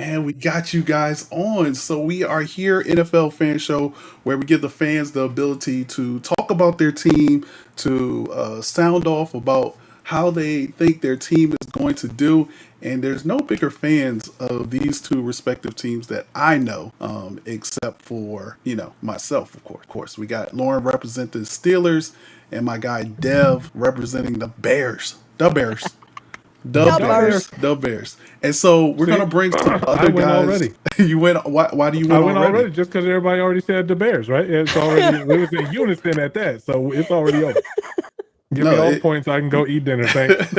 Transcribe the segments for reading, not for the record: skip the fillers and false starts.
And we got you guys on. So we are here, NFL Fan Show, where we give the fans the ability to talk about their team, to sound off about how they think their team is going to do. And there's no bigger fans of these two respective teams that I know, except for, myself, of course. Of course, we got Lauren representing the Steelers and my guy Dev representing the Bears. The Bears. The The Bears. Bears. The Bears. And so we're See, gonna bring some I other went guys. already. You went. Why do you I win went already? already just because everybody already said the Bears, right? It's already we was in unison at that, so it's already over. Give me No, all the points. I can go eat dinner. Thanks.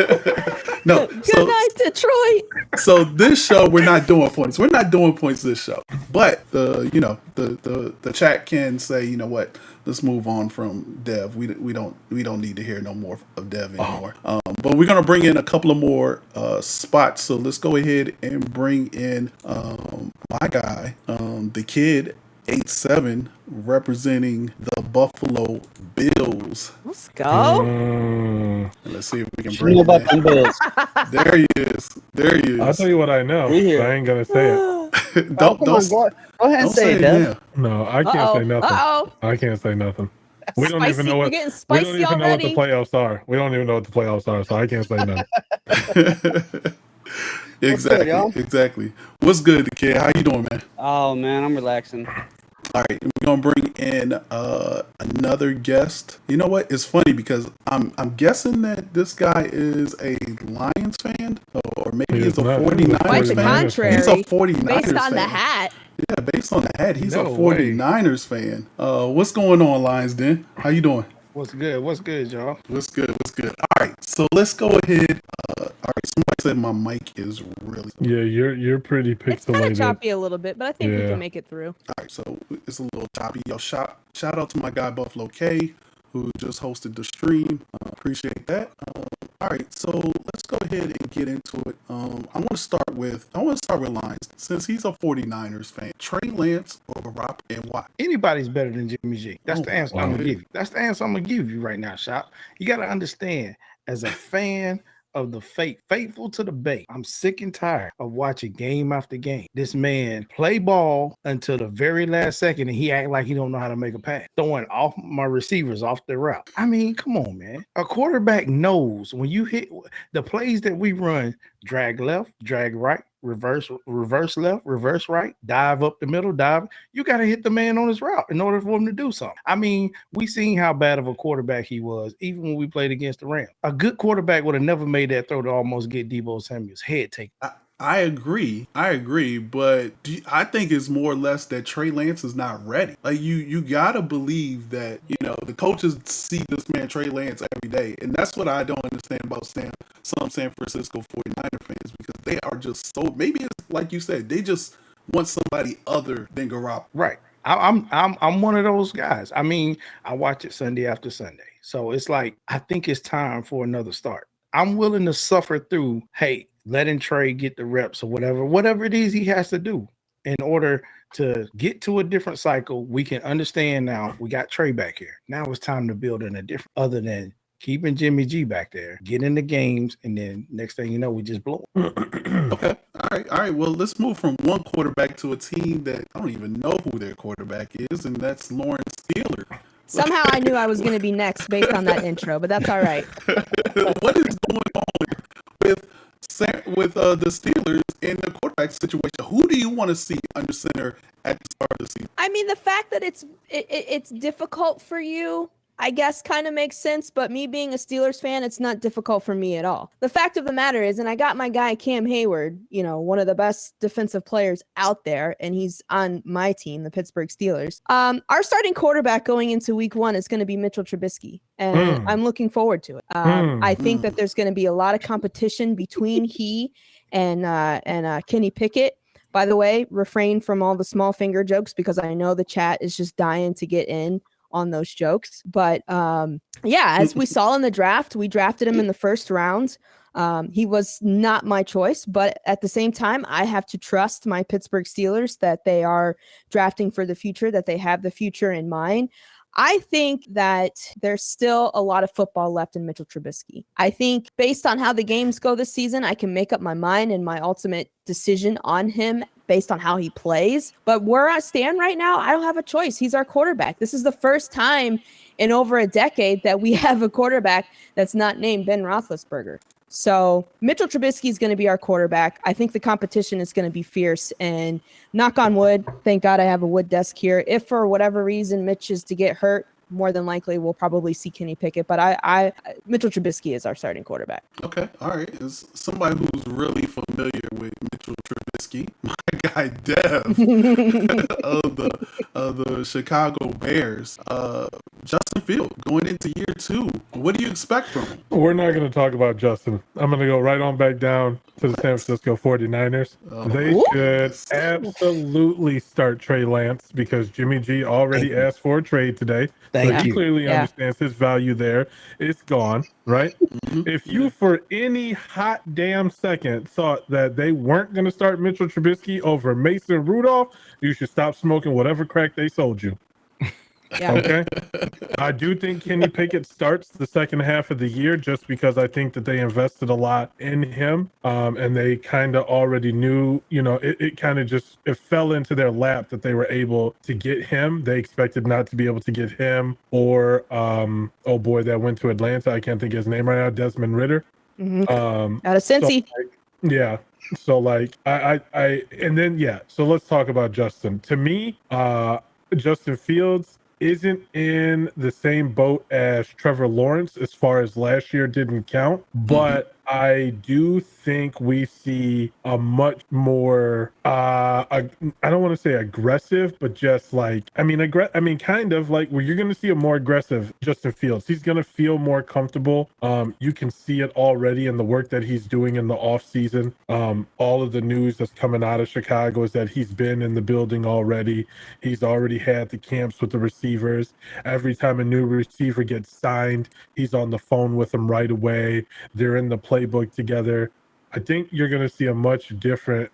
no. Good So night, Detroit. so this show we're not doing points. We're not doing points this show. But the chat can say, you know what, let's move on from Dev. We don't need to hear no more of Dev anymore. But we're gonna bring in a couple of more spots. So let's go ahead and bring in my guy, the kid 8-7 representing the Buffalo Bills. Let's go. And let's see if we can You bring know him about in. them Bills. There he is. There he I'll is. tell you what I know. We here. But I ain't gonna say it. don't Come on, don't go ahead and don't say say it, it Dev. now. No, I can't Uh-oh. say nothing. Uh-oh. I can't say nothing. We don't Spicy. even know You're what getting we spicy don't even know what the already. playoffs are. We don't even know what the playoffs are, so I can't say nothing. Exactly. y'all? Exactly. What's good, the kid? How you doing, man? Oh man, I'm relaxing. All right, we're gonna bring in another guest. You know what? It's funny because I'm guessing that this guy is a Lions fan, or maybe He he's is a not. He's a 49ers Quite the fan. 49ers contrary. He's a 49ers Based on fan. the hat. Yeah, based on the hat, he's a No way. 49ers fan. What's going on, Lions Den? How you doing? What's good? What's good, y'all? What's good? What's good? All right, so let's go ahead. All right, somebody said my mic is really. Yeah, you're pretty It's kind of pixelated. choppy a little bit, but I think we Yeah. can make it through. All right, so it's a little choppy. Yo, shout out to my guy Buffalo K, who just hosted the stream. Appreciate that. All right, so let's go ahead and get into it. I want to start with Lions, since he's a 49ers fan. Trey Lance or Garoppolo, and why? Anybody's better than Jimmy G. That's Oh, the answer wow. I'm gonna give you. That's the answer I'm gonna give you right now, Shop. You gotta understand, as a fan of the faithful to the Bay, I'm sick and tired of watching game after game. This man play ball until the very last second, and he act like he don't know how to make a pass, throwing off my receivers off the route. I mean, come on, man. A quarterback knows when you hit the plays that we run: drag left, drag right, reverse left, reverse right, dive up the middle, dive. You got to hit the man on his route in order for him to do something. I mean, we seen how bad of a quarterback he was, even when we played against the Rams. A good quarterback would have never made that throw to almost get Debo Samuel's head taken. I agree, but I think it's more or less that Trey Lance is not ready. Like you gotta believe that the coaches see this man Trey Lance every day, and that's what I don't understand about some San Francisco 49er fans, because they are just so, maybe it's like you said, they just want somebody other than Garoppolo. Right. I'm one of those guys. I mean, I watch it Sunday after Sunday, so it's like I think it's time for another start. I'm willing to suffer through, hey, letting Trey get the reps or whatever it is he has to do in order to get to a different cycle. We can understand now we got Trey back here. Now it's time to build in a different, other than keeping Jimmy G back there, get in the games, and then next thing you know, we just blow it. Okay. All right. Well, let's move from one quarterback to a team that I don't even know who their quarterback is, and that's Lawrence Steeler. Somehow I knew I was going to be next based on that intro, but that's all right. What is going on with the Steelers in the quarterback situation? Who do you want to see under center at the start of the season? I mean, the fact that it's difficult for you, I guess, kind of makes sense, but me being a Steelers fan, it's not difficult for me at all. The fact of the matter is, and I got my guy Cam Hayward, one of the best defensive players out there, and he's on my team, the Pittsburgh Steelers. Our starting quarterback going into week 1 is going to be Mitchell Trubisky, and I'm looking forward to it. I think that there's going to be a lot of competition between he and Kenny Pickett. By the way, refrain from all the small finger jokes, because I know the chat is just dying to get in on those jokes. But as we saw in the draft, we drafted him in the first round. He was not my choice, but at the same time, I have to trust my Pittsburgh Steelers that they are drafting for the future, that they have the future in mind. I think that there's still a lot of football left in Mitchell Trubisky. I think based on how the games go this season, I can make up my mind and my ultimate decision on him based on how he plays. But where I stand right now, I don't have a choice. He's our quarterback. This is the first time in over a decade that we have a quarterback that's not named Ben Roethlisberger. So Mitchell Trubisky is going to be our quarterback. I think the competition is going to be fierce, and knock on wood, thank God I have a wood desk here. If for whatever reason Mitch is to get hurt, more than likely we'll probably see Kenny Pickett, but I Mitchell Trubisky is our starting quarterback. Okay, all right. As somebody who's really familiar with Mitchell Trubisky, my guy Dev of the Chicago Bears, Justin Field going into year 2. What do you expect from him? We're not going to talk about Justin. I'm going to go right on back down to the San Francisco 49ers. They should absolutely start Trey Lance because Jimmy G already asked for a trade today. Thank He you. clearly understands his value there. It's gone, right? If you for any hot damn second thought that they weren't going to start Mitchell Trubisky over Mason Rudolph, you should stop smoking whatever crack they sold you. Yeah. Okay. I do think Kenny Pickett starts the second half of the year just because I think that they invested a lot in him. And they kind of already knew, it kind of just, it fell into their lap that they were able to get him. They expected not to be able to get him or, oh boy, that went to Atlanta. I can't think of his name right now. Desmond Ridder. Out of Cincy. Yeah. So like so let's talk about Justin. To me, Justin Fields isn't in the same boat as Trevor Lawrence as far as last year didn't count, but I do think we see a much more I don't want to say aggressive, but just like kind of like where you're going to see a more aggressive Justin Fields. He's going to feel more comfortable. You can see it already in the work that he's doing in the off season. All of the news that's coming out of Chicago is that he's been in the building already. He's already had the camps with the receivers. Every time a new receiver gets signed, he's on the phone with them right away. They're in the playbook together. I think you're going to see a much different,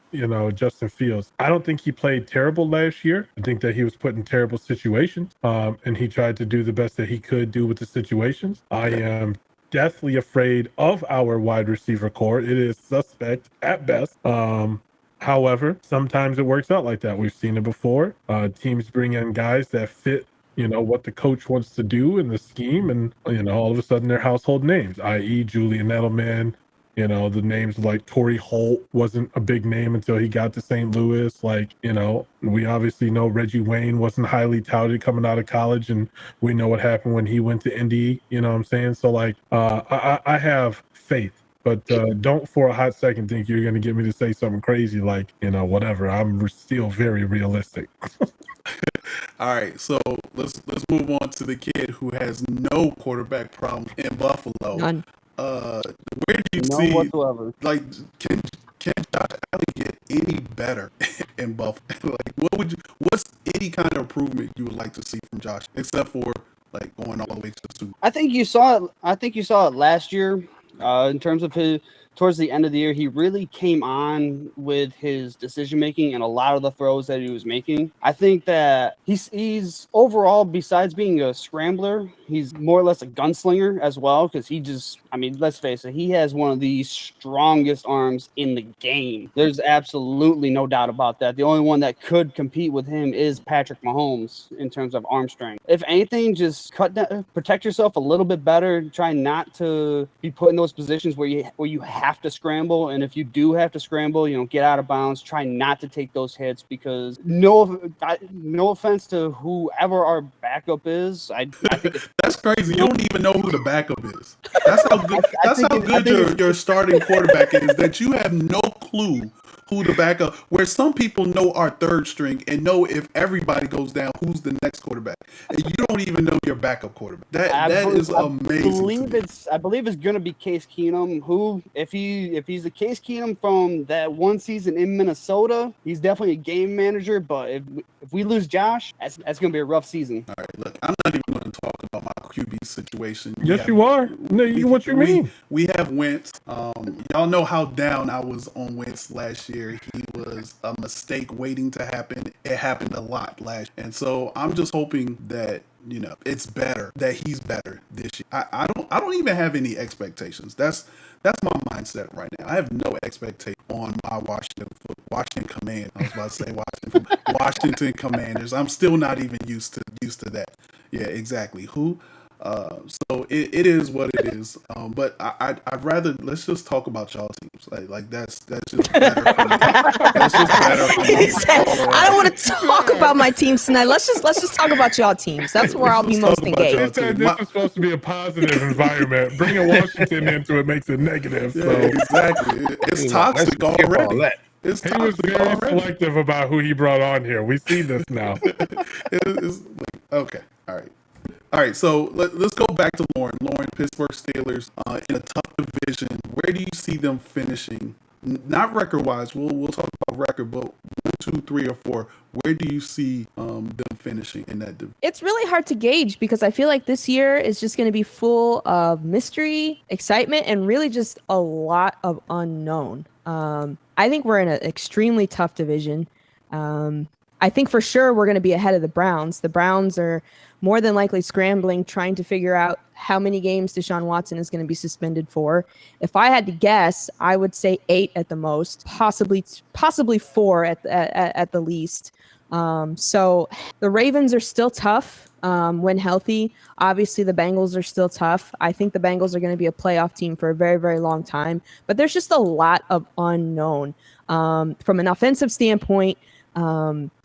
Justin Fields. I don't think he played terrible last year. I think that he was put in terrible situations, and he tried to do the best that he could do with the situations. I am deathly afraid of our wide receiver core. It is suspect at best. However, sometimes it works out like that. We've seen it before. Teams bring in guys that fit what the coach wants to do in the scheme, and all of a sudden they're household names, i.e. Julian Edelman. The names like Torrey Holt wasn't a big name until he got to St. Louis. We obviously know Reggie Wayne wasn't highly touted coming out of college, and we know what happened when he went to Indy. You know what I'm saying? So I have faith. But don't for a hot second think you're going to get me to say something crazy like, whatever. I'm still very realistic. All right, so let's move on to the kid who has no quarterback problem in Buffalo. None. Where do you see whatsoever. Like can Josh Allen get any better in Buffalo? Like what's any kind of improvement you would like to see from Josh, except for like going all the way to the Super Bowl? I think you saw it last year. In terms of towards the end of the year, he really came on with his decision making and a lot of the throws that he was making. I think that he's overall, besides being a scrambler, he's more or less a gunslinger as well, because let's face it, he has one of the strongest arms in the game. There's absolutely no doubt about that. The only one that could compete with him is Patrick Mahomes in terms of arm strength. If anything, just protect yourself a little bit better. Try not to be put in those positions where you have to scramble, and if you do have to scramble, get out of bounds. Try not to take those hits, because no offense to whoever our backup is, I think that's crazy. You don't even know who the backup is. That's how good your starting quarterback is, that you have no clue who the backup, where some people know our third string and know if everybody goes down, who's the next quarterback. And you don't even know your backup quarterback. That is amazing. I believe it's going to be Case Keenum, who, if he's the Case Keenum from that one season in Minnesota, he's definitely a game manager. But if we lose Josh, that's going to be a rough season. All right, look, I'm not even going to talk about my QB situation. Yes, you are. No, what you mean? We have Wentz. Y'all know how down I was on Wentz last year. He was a mistake waiting to happen. It happened a lot last year. And so I'm just hoping that it's better that he's better this year. I don't even have any expectations. That's my mindset right now. I have no expectation on my Washington Command. I was about to say Washington Commanders. I'm still not even used to that. Yeah, exactly. Who? So it is what it is. But I'd rather let's just talk about y'all teams. Like that's just better for me. That's just better for me. He said, I don't want to talk about my teams tonight. Let's just talk about y'all teams. That's where I'll be most engaged. He said this is supposed to be a positive environment. Bringing Washington into it makes it negative. So. Yeah, exactly. It's toxic already. He was very selective about who he brought on here. We see this now. Okay. All right, so let's go back to Lauren. Lauren, Pittsburgh Steelers in a tough division. Where do you see them finishing? Not record-wise. We'll talk about record, but 1, 2, 3, or 4. Where do you see them finishing in that division? It's really hard to gauge because I feel like this year is just going to be full of mystery, excitement, and really just a lot of unknown. I think we're in an extremely tough division. I think for sure we're going to be ahead of the Browns. The Browns are more than likely scrambling, trying to figure out how many games Deshaun Watson is going to be suspended for. If I had to guess, I would say 8 at the most, possibly 4 at the least. So the Ravens are still tough when healthy. Obviously, the Bengals are still tough. I think the Bengals are going to be a playoff team for a very, very long time. But there's just a lot of unknown. From an offensive standpoint,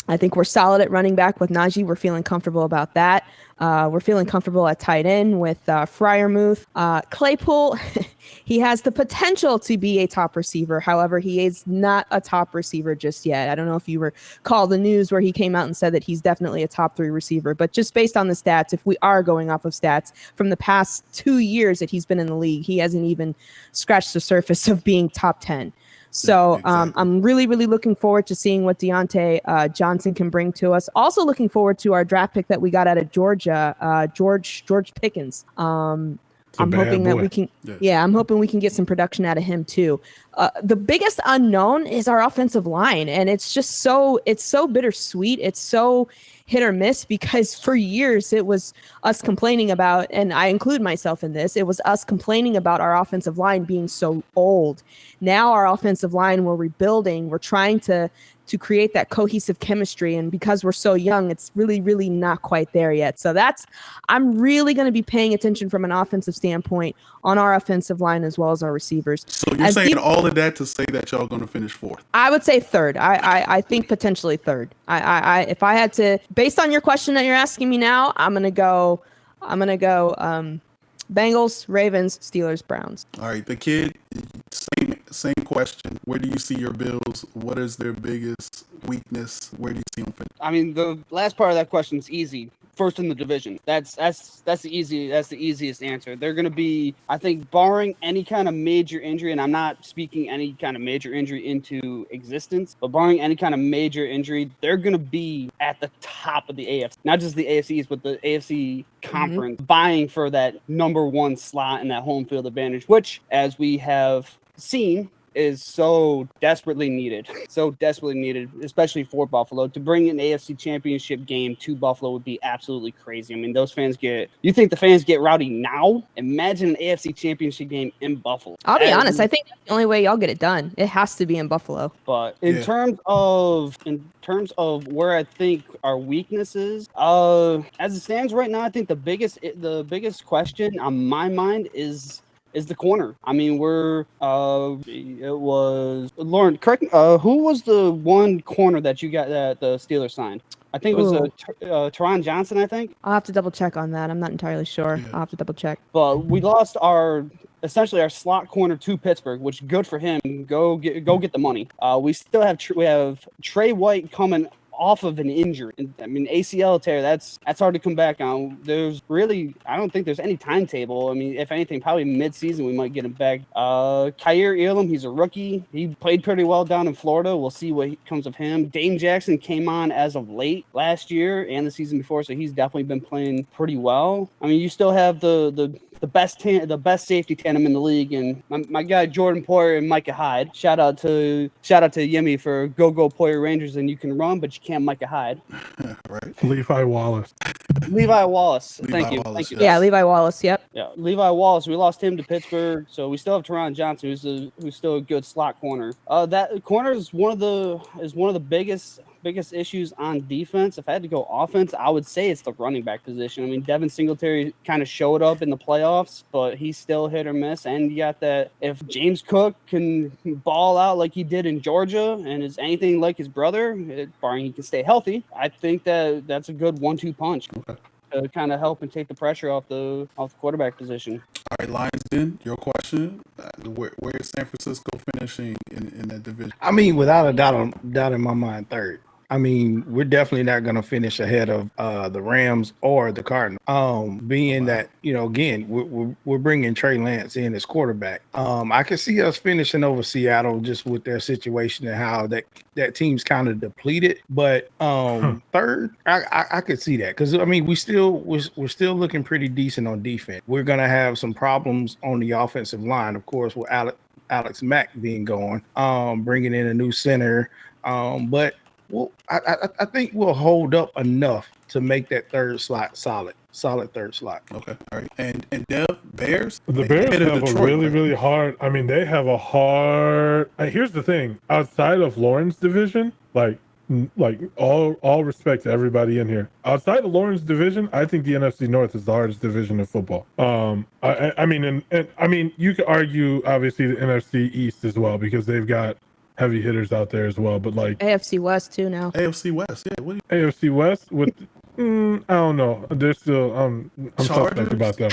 I think we're solid at running back with Najee. We're feeling comfortable about that. We're feeling comfortable at tight end with Freiermuth. Claypool, he has the potential to be a top receiver. However, he is not a top receiver just yet. I don't know if you recall the news where he came out and said that he's definitely a top 3 receiver. But just based on the stats, if we are going off of stats from the past 2 years that he's been in the league, he hasn't even scratched the surface of being top 10. So exactly. I'm really, really looking forward to seeing what Deontay Johnson can bring to us. Also looking forward to our draft pick that we got out of Georgia, George Pickens. I'm hoping that we can, I'm hoping we can get some production out of him too. The biggest unknown is our offensive line, and it's so bittersweet. It's so hit or miss because for years it was us complaining about, and I include myself in this, it was us complaining about our offensive line being so old. Now our offensive line, we're rebuilding. We're trying to create that cohesive chemistry. And because we're so young, it's really, really not quite there yet. So I'm really going to be paying attention from an offensive standpoint on our offensive line as well as our receivers. So you're saying all of that to say that y'all going to finish 4th? I would say 3rd. I think potentially 3rd. If I had to, based on your question that you're asking me now, I'm going to go Bengals, Ravens, Steelers, Browns. All right, the kid, same question. Where do you see your Bills? What is their biggest weakness? Where do you see them finish? I mean, the last part of that question is easy. First in the division. That's the easiest answer. They're going to be, I think, barring any kind of major injury, and I'm not speaking any kind of major injury into existence, but barring any kind of major injury, they're going to be at the top of the AFC. Not just the AFCs, but the AFC conference, vying for that number 1 slot in that home field advantage, which, as we have seen, is so desperately needed, especially for Buffalo. To bring an AFC championship game to Buffalo would be absolutely crazy. I mean, you think the fans get rowdy now? Imagine an AFC championship game in Buffalo. I'll be honest, I think that's the only way y'all get it done. It has to be in Buffalo. But in terms of where I think our weaknesses, as it stands right now, I think the biggest question on my mind is the corner. I mean, it was Lauren, correct me, who was the one corner that you got that the Steelers signed? I think it was Teron Johnson, I think. I'll have to double check on that. I'm not entirely sure. I'll have to double check. But we lost essentially our slot corner to Pittsburgh, which good for him. Go get the money. We still have Trey White coming off of an injury. I mean, ACL tear, that's hard to come back on. I don't think there's any timetable. I mean, if anything, probably mid-season we might get him back. Kyer Elam, he's a rookie. He played pretty well down in Florida. We'll see what comes of him. Dane Jackson came on as of late last year and the season before, so he's definitely been playing pretty well. I mean, you still have the best safety tandem in the league, and my guy Jordan Poyer and Micah Hyde. Shout out to Yemi for go Poyer Rangers, and you can run, but you can't Micah Hyde. Right. Levi Wallace. Levi Wallace. Levi Thank you. Wallace, Thank you. yes. Yeah, Levi Wallace. Yep. Yeah, Levi Wallace. We lost him to Pittsburgh, so we still have Teron Johnson, who's still a good slot corner. That corner is one of the biggest issues on defense. If I had to go offense, I would say it's the running back position. I mean, Devin Singletary kind of showed up in the playoffs, but he's still hit or miss. And you got that if James Cook can ball out like he did in Georgia and is anything like his brother, barring he can stay healthy, I think that's a good 1-2 punch. Okay. To kind of help and take the pressure off the quarterback position. All right, Lions Den, your question. Where is San Francisco finishing in that division? I mean, without a doubt in my mind, third. I mean, we're definitely not going to finish ahead of the Rams or the Cardinals. Being that, again, we're bringing Trey Lance in as quarterback. I can see us finishing over Seattle just with their situation and how that team's kind of depleted. But third, I could see that because I mean we're still looking pretty decent on defense. We're going to have some problems on the offensive line, of course, with Alex Mack being gone, bringing in a new center, but. Well, I think we'll hold up enough to make that third slot solid third slot. Okay, all right. And Dev, Bears? The Bears have Detroit, a really, right? really hard. I mean, they have a hard. Here's the thing: outside of Lauren's division, like all respect to everybody in here. Outside of Lauren's division, I think the NFC North is the hardest division of football. I mean, and I mean, you could argue obviously the NFC East as well because they've got heavy hitters out there as well, but like AFC West too now. AFC West, yeah. What AFC West with I don't know. They're still I'm suspect about them.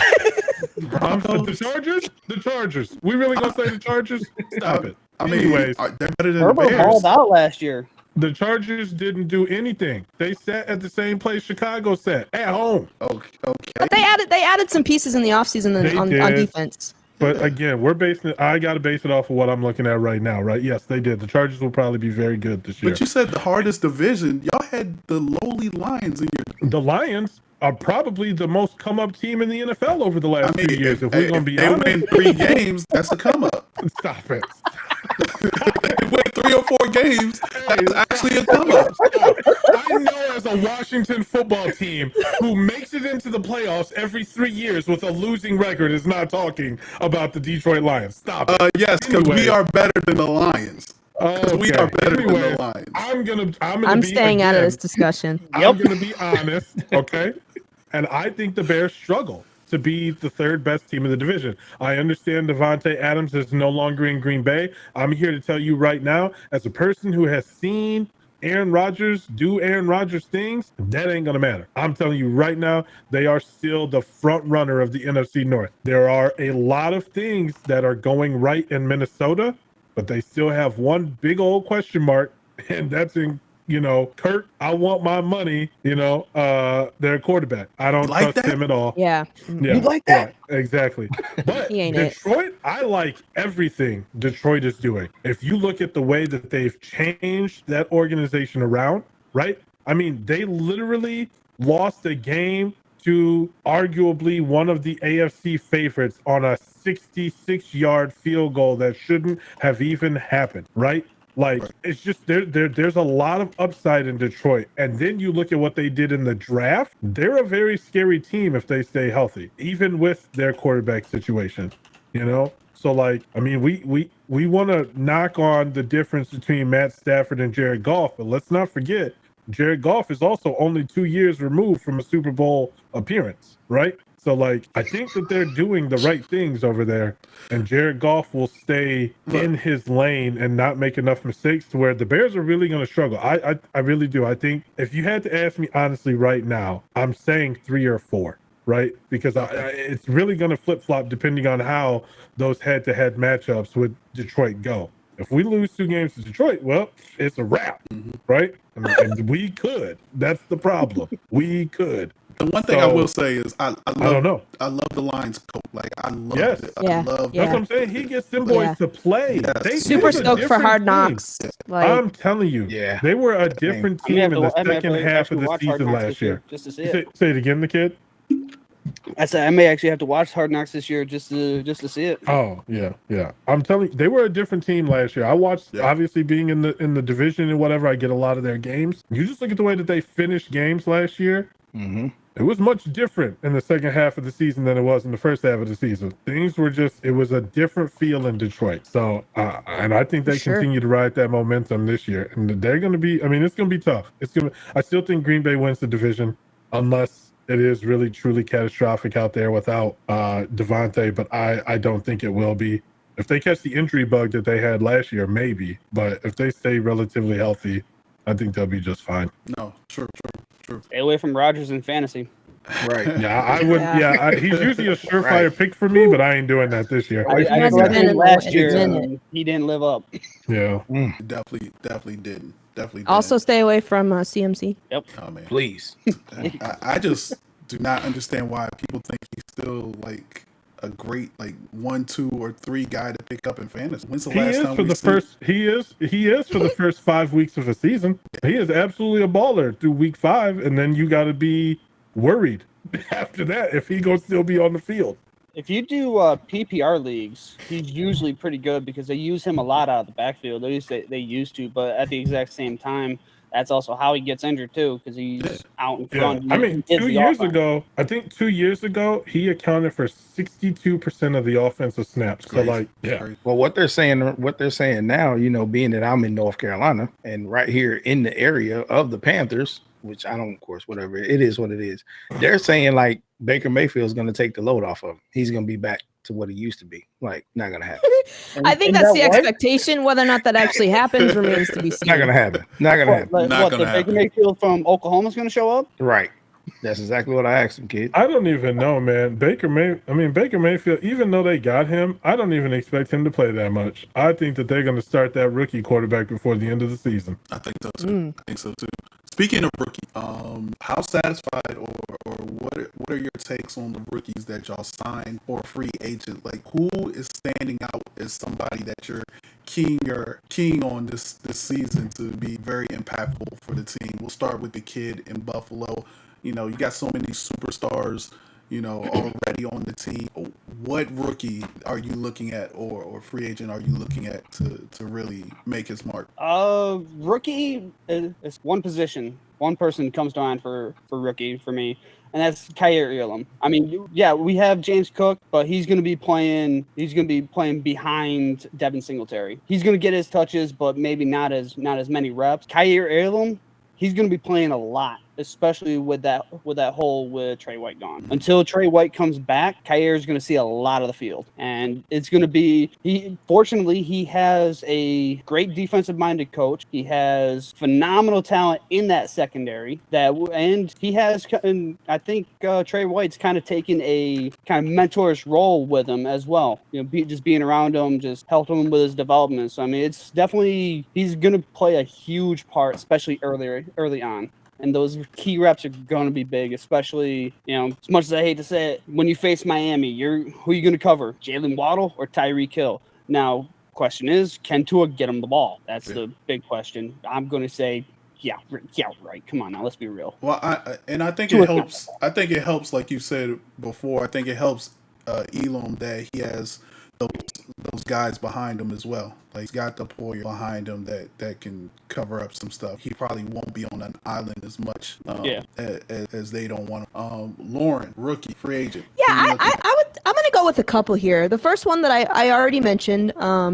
The Chargers. We really gonna say the Chargers? Stop it. I mean, Anyways, they're better than Herbert the Bears. balled out last year. the Chargers didn't do anything. They sat at the same place Chicago sat at home. Okay. But they added some pieces in the offseason on defense. But again, I got to base it off of what I'm looking at right now, right? Yes, they did. The Chargers will probably be very good this year. But you said the hardest division. Y'all had the lowly Lions in your. The Lions are probably the most come-up team in the NFL over the last few years. If we're going to be they honest. win 3 games, that's a come-up. Stop it. They win 3 or 4 games, that's actually a come-up. I know as a Washington football team who makes it into the playoffs every 3 years with a losing record is not talking about the Detroit Lions. Stop it. Yes, because we are better than the Lions. Okay. We are better than Anyways, the Lions. I'm staying out of this discussion. I'm going to be honest, okay? And I think the Bears struggle to be the third best team in the division. I understand Devontae Adams is no longer in Green Bay. I'm here to tell you right now, as a person who has seen Aaron Rodgers do Aaron Rodgers things, that ain't gonna matter. I'm telling you right now, they are still the front runner of the NFC North. There are a lot of things that are going right in Minnesota, but they still have one big old question mark, and that's in Kurt, I want my money, their quarterback. I don't trust him at all. Yeah. You like that? Yeah, exactly. But He ain't Detroit, I like everything Detroit is doing. If you look at the way that they've changed that organization around, right? I mean, they literally lost a game to arguably one of the AFC favorites on a 66-yard field goal that shouldn't have even happened, right? Like, it's just there's a lot of upside in Detroit. And then you look at what they did in the draft. They're a very scary team if they stay healthy, even with their quarterback situation, So, like, I mean, we want to knock on the difference between Matt Stafford and Jared Goff, but let's not forget, Jared Goff is also only 2 years removed from a Super Bowl appearance, right? So, like, I think that they're doing the right things over there, and Jared Goff will stay in his lane and not make enough mistakes to where the Bears are really going to struggle. I really do. I think if you had to ask me honestly right now, I'm saying 3 or 4, right? Because it's really going to flip-flop depending on how those head-to-head matchups with Detroit go. If we lose 2 games to Detroit, well, it's a wrap, right? I mean, and we could. That's the problem. We could. The one thing I will say is I don't know. I love the Lions coach. Like, I love it. Yeah. I love That's what I'm saying. He gets them boys to play. Yes. They Super were a stoked for different Hard team. Knocks. Like, I'm telling you, they were a different team in the second half of the season last year. Just to see it. Say it again, the kid. I said I may actually have to watch Hard Knocks this year just to see it. Oh yeah. I'm telling you, they were a different team last year. I watched, obviously being in the division and whatever. I get a lot of their games. You just look at the way that they finished games last year. It was much different in the second half of the season than it was in the first half of the season. Things were it was a different feel in Detroit. So, and I think they continue to ride that momentum this year. And they're going to be, it's going to be tough. I still think Green Bay wins the division unless it is really, truly catastrophic out there without Devontae. But I don't think it will be. If they catch the injury bug that they had last year, maybe. But if they stay relatively healthy, I think they'll be just fine. No, true. Stay away from Rodgers in fantasy. Right. Yeah, I would. Yeah, he's usually a surefire pick for me, but I ain't doing that this year. I hasn't been in last year, minute. he didn't live up. Yeah. Definitely didn't. Definitely didn't. Also, stay away from CMC. Yep. Oh man, Please. I just do not understand why people think he's still like a great 1, 2, or 3 guy to pick up in fantasy. When's the last time He is for the first 5 weeks of a season. He is absolutely a baller through week 5, and then you got to be worried after that if he gonna still be on the field. If you do PPR leagues, he's usually pretty good because they use him a lot out of the backfield. At least they used to, but at the exact same time, that's also how he gets injured too because he's out in front. Yeah. 2 years ago, I think 2 years ago, he accounted for 62% of the offensive snaps. Crazy. So Well, what they're saying now, being that I'm in North Carolina and right here in the area of the Panthers, which I don't, of course, whatever, it is what it is. They're saying Baker Mayfield is going to take the load off of him. He's going to be back to what he used to be. Not going to happen. I think that's the expectation. Whether or not that actually happens remains to be seen. Not going to happen. Not going to happen. Not gonna Baker happen. Mayfield from Oklahoma is going to show up? Right. That's exactly what I asked him, kid. I don't even know, man. Baker Mayfield, even though they got him, I don't even expect him to play that much. I think that they're going to start that rookie quarterback before the end of the season. I think so too. Speaking of rookie, how satisfied or what are your takes on the rookies that y'all signed or free agent? Like, who is standing out as somebody that you're keen on this season to be very impactful for the team? We'll start with the kid in Buffalo. You got so many superstars, already on the team. What rookie are you looking at or free agent are you looking at to really make his mark? Rookie is one position. One person comes to mind for rookie for me, and that's Kyer Elam. We have James Cook, but he's going to be playing behind Devin Singletary. He's going to get his touches, but maybe not as many reps. Kyer Elam, he's going to be playing a lot, especially with that hole with Trey White gone. Until Trey White comes back, Kyer is going to see a lot of the field, and it's going to be. Fortunately, he has a great defensive-minded coach. He has phenomenal talent in that secondary. And he has. And I think Trey White's kind of taken a kind of mentor's role with him as well. Just being around him, just helping him with his development. So it's definitely he's going to play a huge part, especially early on. And those key reps are going to be big, especially, as much as I hate to say it, when you face Miami, who are you going to cover? Jalen Waddle or Tyreek Hill? Now, question is, can Tua get him the ball? That's the big question. I'm going to say, yeah, right. Come on now, let's be real. Well, I think it helps. I think it helps, like you said before. I think it helps Elam that he has those guys behind him as well. Like, he's got the Poyer behind him that can cover up some stuff. He probably won't be on an island as much as they don't want him. Lauren, rookie, free agent. Yeah, I'm going to go with a couple here. The first one that I already mentioned,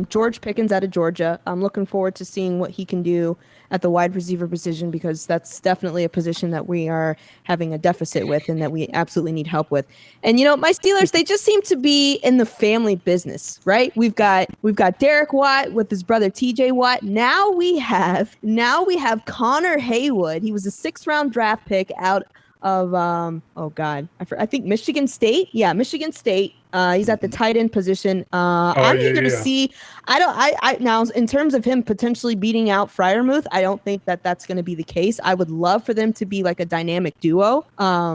George Pickens out of Georgia. I'm looking forward to seeing what he can do at the wide receiver position, because that's definitely a position that we are having a deficit with and that we absolutely need help with. And my Steelers, they just seem to be in the family business, right? We've got Derek Watt with his brother TJ Watt. Now we have Connor Haywood. He was a 6th round draft pick out of I think Michigan State. Yeah, Michigan State. He's at the tight end position. I'm eager to see. I now, in terms of him potentially beating out Freiermuth, I don't think that that's going to be the case. I would love for them to be like a dynamic duo,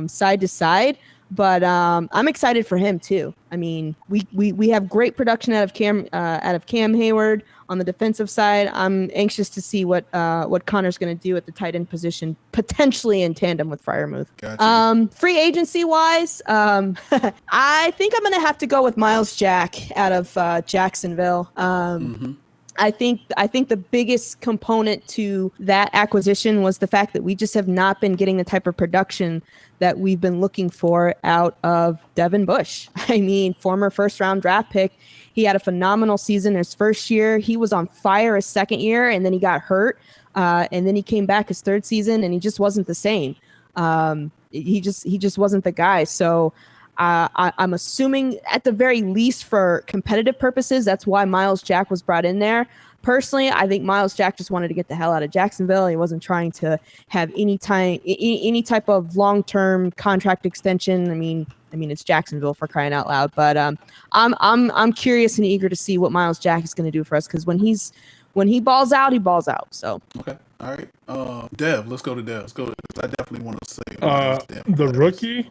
side to side. But I'm excited for him too. We have great production out of Cam Hayward on the defensive side. I'm anxious to see what Connor's going to do at the tight end position, potentially in tandem with Freiermuth. Gotcha. Free agency wise, I think I'm going to have to go with Miles Jack out of Jacksonville. I think the biggest component to that acquisition was the fact that we just have not been getting the type of production that we've been looking for out of Devin Bush. I mean, former first-round draft pick. He had a phenomenal season his first year. He was on fire his second year, and then he got hurt. And then he came back his third season, and he just wasn't the same. He just wasn't the guy. So I'm assuming at the very least for competitive purposes, that's why Miles Jack was brought in there. Personally, I think Miles Jack just wanted to get the hell out of Jacksonville. He wasn't trying to have any type of long-term contract extension. I mean, it's Jacksonville, for crying out loud. But I'm curious and eager to see what Miles Jack is going to do for us, because when he balls out, he balls out. So Okay. All right. Dev, let's go to Dev. Let's go. I definitely want to say the rookie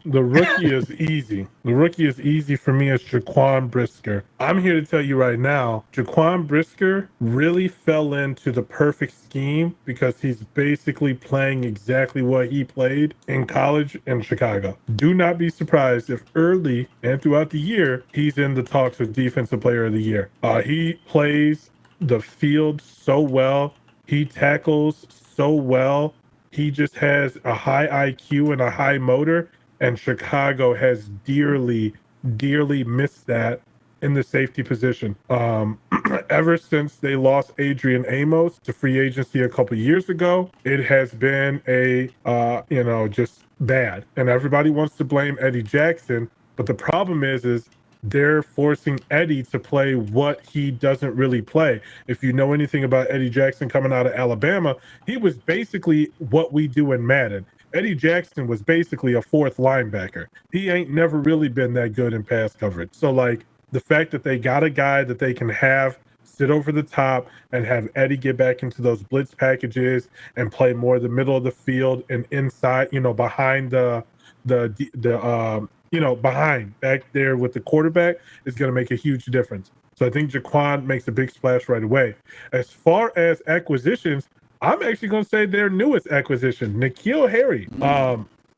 is easy. The rookie is easy for me as Jaquan Brisker. I'm here to tell you right now, Jaquan Brisker really fell into the perfect scheme because he's basically playing exactly what he played in college in Chicago. Do not be surprised if early and throughout the year, he's in the talks of Defensive Player of the Year. He plays the field so well. He tackles so well. He just has a high IQ and a high motor, and Chicago has dearly missed that in the safety position. Ever since they lost Adrian Amos to free agency a couple years ago, it has been just bad. And everybody wants to blame Eddie Jackson, but the problem is they're forcing Eddie to play what he doesn't really play. If you know anything about Eddie Jackson coming out of Alabama, he was basically what we do in Madden. Eddie Jackson was basically a fourth linebacker. He ain't never really been that good in pass coverage. So, like, the fact that they got a guy that they can have sit over the top and have Eddie get back into those blitz packages and play more the middle of the field and inside, behind behind back there with the quarterback is going to make a huge difference. So I think Jaquan makes a big splash right away. As far as acquisitions, I'm actually going to say their newest acquisition, N'Keal Harry.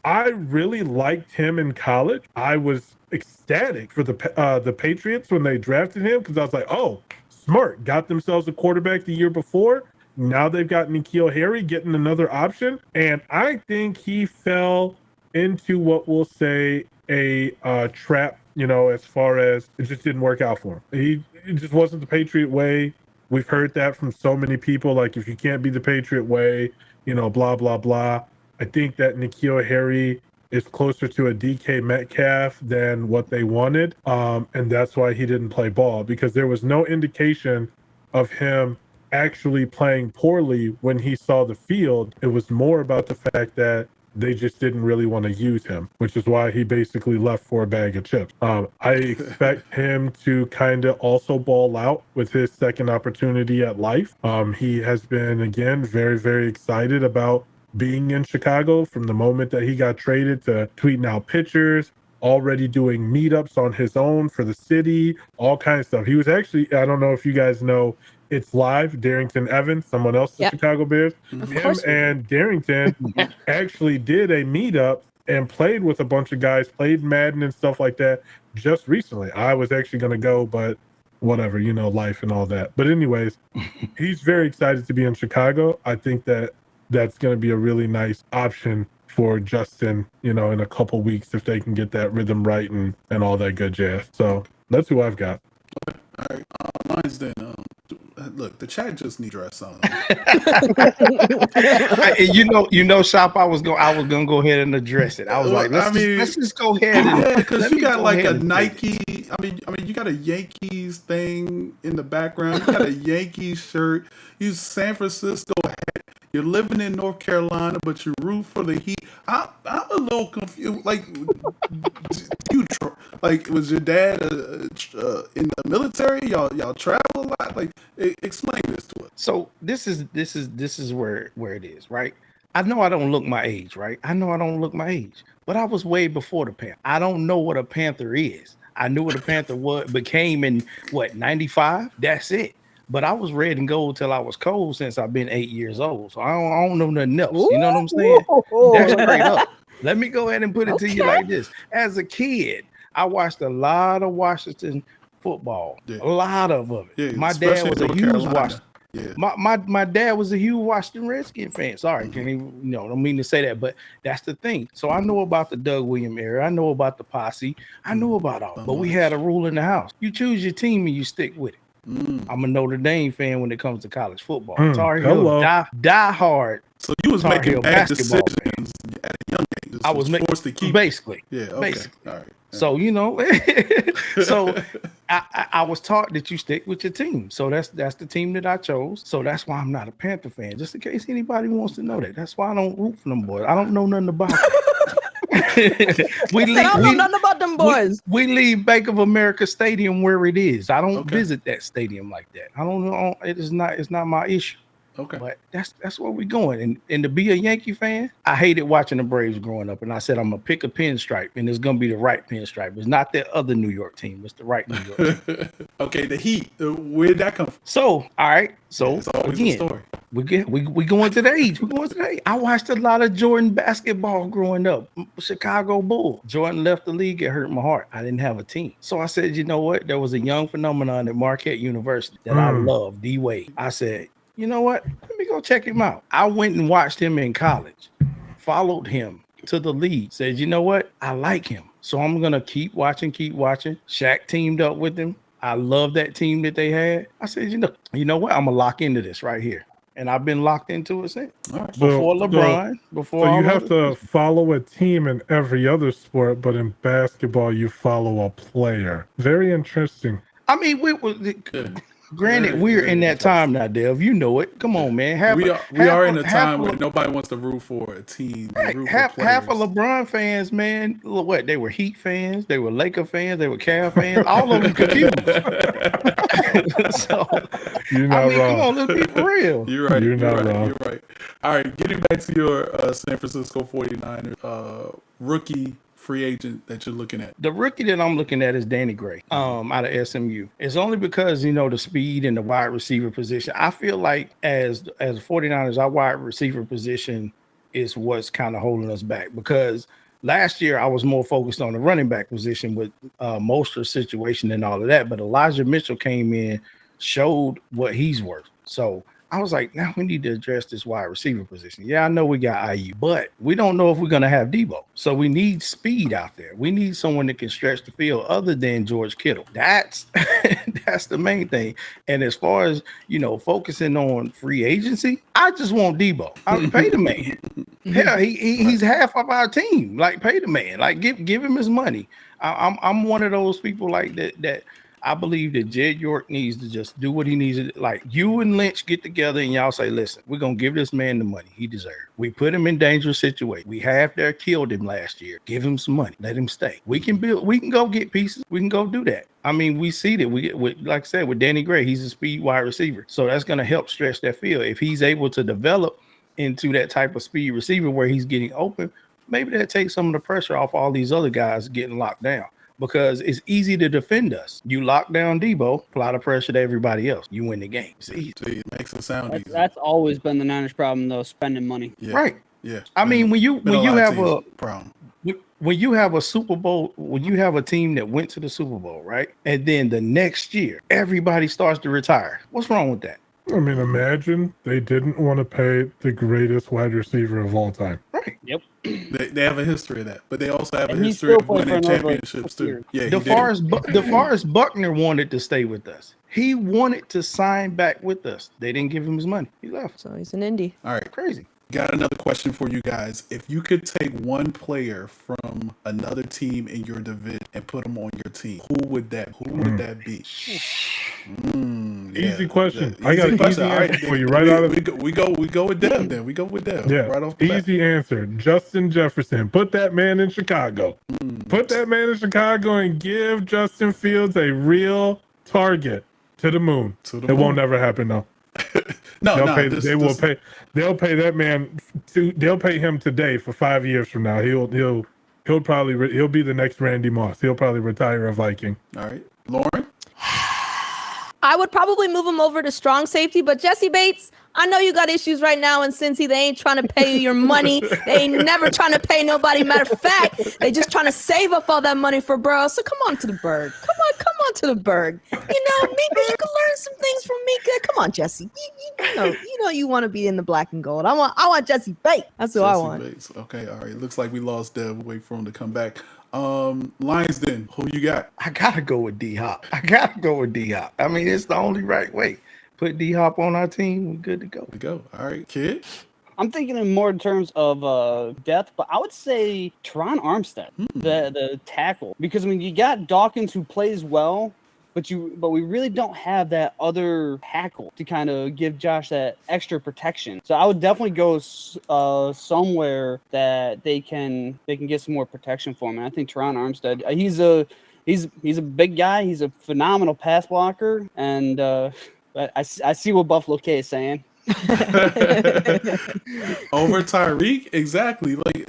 I really liked him in college. I was ecstatic for the Patriots when they drafted him because I was like, oh, smart. Got themselves a quarterback the year before. Now they've got N'Keal Harry getting another option. And I think he fell into what we'll say a trap, as far as it just didn't work out for him. It just wasn't the Patriot way. We've heard that from so many people, like, if you can't be the Patriot way, blah, blah, blah. I think that N'Keal Harry is closer to a DK Metcalf than what they wanted. And that's why he didn't play ball, because there was no indication of him actually playing poorly when he saw the field. It was more about the fact that they just didn't really want to use him, which is why he basically left for a bag of chips. I expect him to kind of also ball out with his second opportunity at life. He has been, again, very, very excited about being in Chicago from the moment that he got traded to tweeting out pictures, already doing meetups on his own for the city, all kinds of stuff. He was actually, I don't know if you guys know, It's Live, Darrington Evans, someone else, the Chicago Bears. Him and Darrington actually did a meetup and played with a bunch of guys, played Madden and stuff like that just recently. I was actually going to go, but whatever, life and all that. But anyways, he's very excited to be in Chicago. I think that that's going to be a really nice option for Justin, in a couple weeks if they can get that rhythm right and all that good jazz. So that's who I've got. All right. Mine's then. Look, the chat just needs your son. Shop. I was gonna go ahead and address it. I was like, let's just go ahead and because you got like a Nike. I mean, you got a Yankees thing in the background. You got a Yankees shirt. You San Francisco hat. You're living in North Carolina, but you root for the Heat. I'm a little confused. Like, was your dad in the military? Y'all travel a lot. Like, explain this to us. So this is where it is, right? I know I don't look my age, right? But I was way before the Panther. I don't know what a Panther is. I knew what a Panther became in 95. That's it. But I was red and gold till I was cold since I've been 8 years old. So I don't know nothing else. You know what I'm saying? That's straight up. Let me go ahead and put it to you like this. As a kid, I watched a lot of Washington football. Yeah. A lot of it. Yeah, My dad especially was a North huge Carolina. Washington. Yeah. My dad was a huge Washington Redskin fan. Sorry, can't even, don't mean to say that, but that's the thing. So I know about the Doug Williams era. I know about the posse. I know about all. But we had a rule in the house. You choose your team and you stick with it. I'm a Notre Dame fan when it comes to college football. Tar Heel, die hard. So you was Tar making Heel bad basketball decisions at a young age. I was forced to keep basically. Yeah, okay. Basically. All right. So so I was taught that you stick with your team. So that's the team that I chose. So that's why I'm not a Panther fan. Just in case anybody wants to know that. That's why I don't root for them boys. I don't know nothing about them. I don't know nothing about them boys. We leave Bank of America Stadium where it is. I don't visit that stadium like that. I don't know. It's not my issue. Okay. But that's where we're going. And to be a Yankee fan, I hated watching the Braves growing up. And I said, I'm going to pick a pinstripe, and it's going to be the right pinstripe. It's not that other New York team. It's the right New York team. Okay, the Heat. Where'd that come from? So, all right. So, it's always again, a story. we going to the age. We're going to the age. I watched a lot of Jordan basketball growing up. Chicago Bulls. Jordan left the league. It hurt my heart. I didn't have a team. So I said, you know what? There was a young phenomenon at Marquette University that I love, D-Wade. I said, you know what? Let me go check him out. I went and watched him in college, followed him to the league, said, you know what? I like him. So I'm going to keep watching. Shaq teamed up with him. I love that team that they had. I said, you know what? I'm going to lock into this right here. And I've been locked into it since. All right. Before LeBron, before So you have to follow a team in every other sport, but in basketball, you follow a player. Very interesting. I mean, granted, we're in that time now, Dev. You know it. Come on, man. We are in a time where nobody wants to root for a team. Right. Half of LeBron fans, man, what? They were Heat fans. They were Laker fans. They were Cavs fans. All of them confused. So, You're not wrong. Come on, let's be for real. You're right. You're not wrong. You're right. All right, getting back to your San Francisco 49ers rookie free agent that you're looking at. The rookie that I'm looking at is Danny Gray, out of SMU. It's only because, the speed and the wide receiver position. I feel like as 49ers, our wide receiver position is what's kind of holding us back, because last year I was more focused on the running back position with Moster's situation and all of that. But Elijah Mitchell came in, showed what he's worth. So I was like, now we need to address this wide receiver position. Yeah, I know we got IU, but we don't know if we're going to have Debo. So we need speed out there. We need someone that can stretch the field other than George Kittle. That's the main thing. And as far as, focusing on free agency, I just want Debo. I pay the man. Yeah, he's half of our team. Like, pay the man. Like, give him his money. I'm one of those people like that I believe that Jed York needs to just do what he needs to. Like, you and Lynch get together and y'all say, listen, we're going to give this man the money he deserves. We put him in dangerous situations. We half there killed him last year. Give him some money. Let him stay. We can go get pieces. We can go do that. I mean, we see that like I said, with Danny Gray, he's a speed wide receiver. So that's going to help stretch that field. If he's able to develop into that type of speed receiver where he's getting open, maybe that takes some of the pressure off all these other guys getting locked down. Because it's easy to defend us. You lock down Debo, apply the pressure to everybody else. You win the game. See, it makes it sound easy. That's always been the Niners' problem, though, spending money. Yeah. Right. Yeah. I mean, when you have a problem, when you have a Super Bowl, when you have a team that went to the Super Bowl, right, and then the next year everybody starts to retire. What's wrong with that? I mean, imagine they didn't want to pay the greatest wide receiver of all time. Right. Yep. They have a history of that, but they also have a history of winning championships too. Yeah, DeForest Buckner wanted to stay with us. He wanted to sign back with us. They didn't give him his money. He left. So he's an indie. All right, crazy. Got another question for you guys. If you could take one player from another team in your division and put him on your team, who would that be? Easy question. I got an easy answer for you right out of it. We go with Dev then. We go with Dev. Yeah, right off the bat. Easy answer. Justin Jefferson. Put that man in Chicago. Put that man in Chicago and give Justin Fields a real target to the moon. It won't never happen though. They'll pay that man. They'll pay him today for 5 years from now. He'll be the next Randy Moss. He'll probably retire a Viking. All right, Lauren. I would probably move him over to strong safety, but Jesse Bates, I know you got issues right now in Cincy. They ain't trying to pay you your money. They ain't never trying to pay nobody. Matter of fact, they just trying to save up all that money for Burrow. So come on to the bird. Come on to the Berg. Maybe you can learn some things from Mika. Come on, Jesse. You want to be in the black and gold. I want Jesse Bates. That's who I want. Bates. Okay, all right. Looks like we lost Dev. We'll wait for him to come back. Lions Den, who you got? I gotta go with D-Hop. I mean, it's the only right way. Put D-Hop on our team, we're good to go. All right, Kid. I'm thinking in more in terms of depth, but I would say Teron Armstead, the tackle, because you got Dawkins who plays well, but we really don't have that other tackle to kind of give Josh that extra protection. So I would definitely go somewhere that they can get some more protection for him. And I think Teron Armstead, he's a big guy, he's a phenomenal pass blocker, and I see what Buffalo K is saying. Over Tyreek, exactly. Like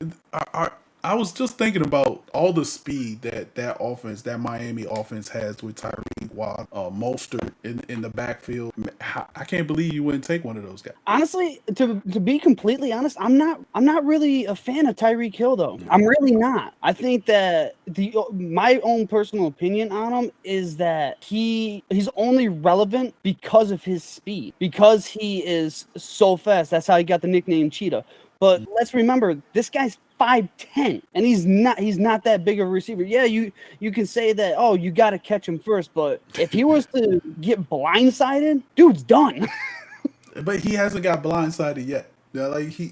I was just thinking about all the speed that Miami offense has with Tyreek, Watt, Mostert in the backfield. I can't believe you wouldn't take one of those guys. Honestly, to be completely honest, I'm not really a fan of Tyreek Hill though. I'm really not. I think that my own personal opinion on him is that he's only relevant because of his speed, because he is so fast. That's how he got the nickname Cheetah. But let's remember, this guy's 5'10", and he's not that big of a receiver. Yeah, you can say that, oh, you got to catch him first, but if he was to get blindsided, dude's done. But he hasn't got blindsided yet. Yeah, he's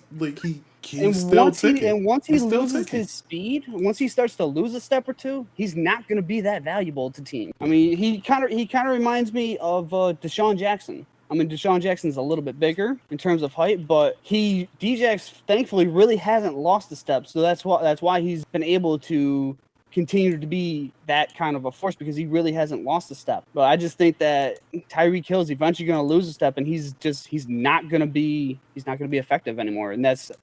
and still ticking. And once he loses his speed, once he starts to lose a step or two, he's not going to be that valuable to team. I mean, he kind of reminds me of Deshaun Jackson. I mean, Deshaun Jackson's a little bit bigger in terms of height, but DJX thankfully really hasn't lost a step. So that's why he's been able to continue to be that kind of a force, because he really hasn't lost a step. But I just think that Tyreek Hill's eventually going to lose a step, and he's not going to be effective anymore. And that's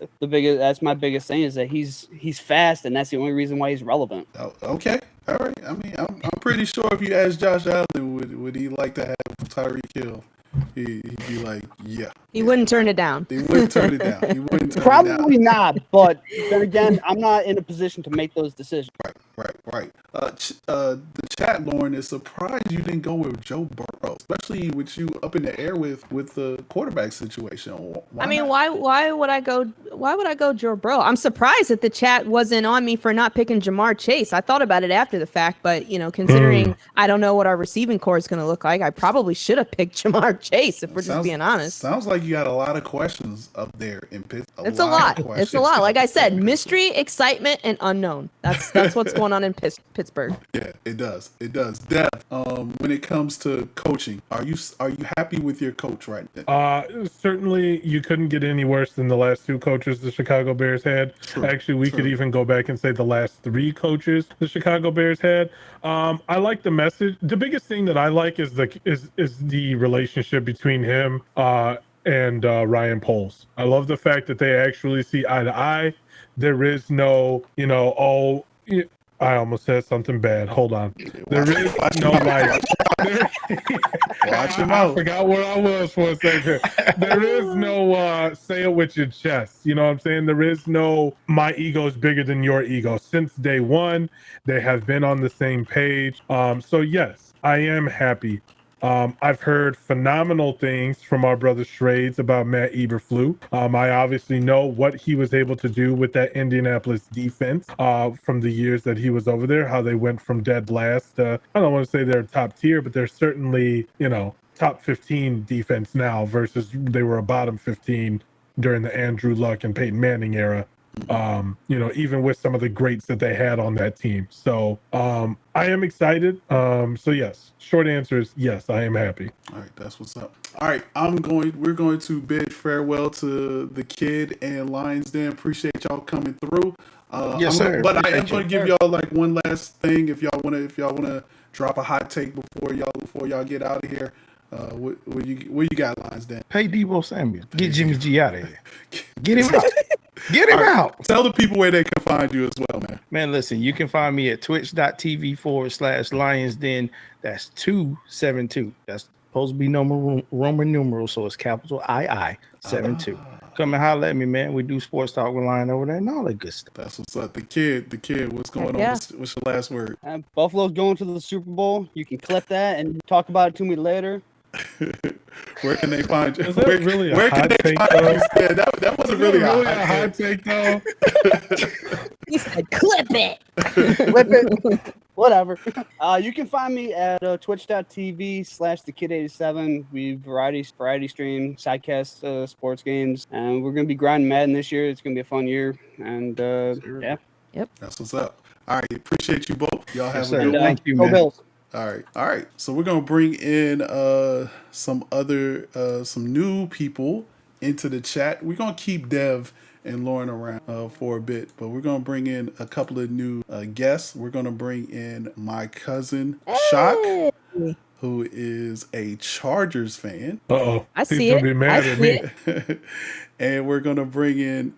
my biggest thing, is that he's fast, and that's the only reason why he's relevant. Oh, okay. All right. I mean, I'm pretty sure if you ask Josh Allen, would he like to have Tyreek Hill? He'd be like, yeah. He wouldn't turn it down. He wouldn't turn it down. Probably not, but then again, I'm not in a position to make those decisions. Right. The chat, Lauren, is surprised you didn't go with Joe Burrow, especially with you up in the air with the quarterback situation. Why would I go Joe Burrow? I'm surprised that the chat wasn't on me for not picking Jamar Chase. I thought about it after the fact, but considering I don't know what our receiving core is going to look like, I probably should have picked Jamar Chase, if we're just being honest. Sounds like you got a lot of questions up there in Pittsburgh. It's a lot. Like I said, mystery, excitement, and unknown. That's what's going on in Pittsburgh. Yeah, it does. Dev, when it comes to coaching, are you happy with your coach right now? Certainly you couldn't get any worse than the last two coaches the Chicago Bears had. True, Actually, we could even go back and say the last three coaches the Chicago Bears had. I like the message. The biggest thing that I like is the relationship between him and Ryan Poles. I love the fact that they actually see eye to eye. There is no, I almost said something bad. Hold on. There is no like. Watch him out. I forgot where I was for a second. There is no say it with your chest. You know what I'm saying? There is no my ego is bigger than your ego. Since day one, they have been on the same page. So yes, I am happy. I've heard phenomenal things from our brother Shrades about Matt Eberflus. I obviously know what he was able to do with that Indianapolis defense from the years that he was over there, how they went from dead last to, I don't want to say they're top tier, but they're certainly, top 15 defense now versus they were a bottom 15 during the Andrew Luck and Peyton Manning era. Even with some of the greats that they had on that team. So I am excited. So yes, short answer is yes, I am happy. All right, that's what's up. All right, we're going to bid farewell to the Kid and Lions Den. Appreciate y'all coming through. Yes, sir. But I am going to give y'all like one last thing if y'all wanna drop a hot take before y'all get out of here. What you got, Lions Den? Pay Deebo Samuel. Get Jimmy G out of here. Get him out. Get him out. Tell the people where they can find you as well, man. Man, listen, you can find me at twitch.tv/Lions Den. That's 272. That's supposed to be Roman numeral, so it's capital II 72. come and holler at me, man. We do sports talk with Lion over there and all that good stuff. That's what's up. The kid. What's going on? Yeah. What's your last word? Buffalo's going to the Super Bowl. You can clip that and talk about it to me later. Where can they find you? Is that really a where hot can they take, find though? you? Yeah, that wasn't really a hot take. take, though. He said, "Clip it." Clip it. Whatever. You can find me at twitch.tv/thekid87. We variety stream, sidecast sports games, and we're gonna be grinding Madden this year. It's gonna be a fun year, and yeah. That's what's up. All right, appreciate you both. Y'all have Yes, a sir. good one. Thank you, Go man. Bills. All right. So we're gonna bring in some new people into the chat. We're gonna keep Dev and Lauren around for a bit, but we're gonna bring in a couple of new guests. We're gonna bring in my cousin Shock, Hey. who is a Chargers fan, Uh-oh. I He's see gonna it. be mad I at see me. it. and we're gonna bring in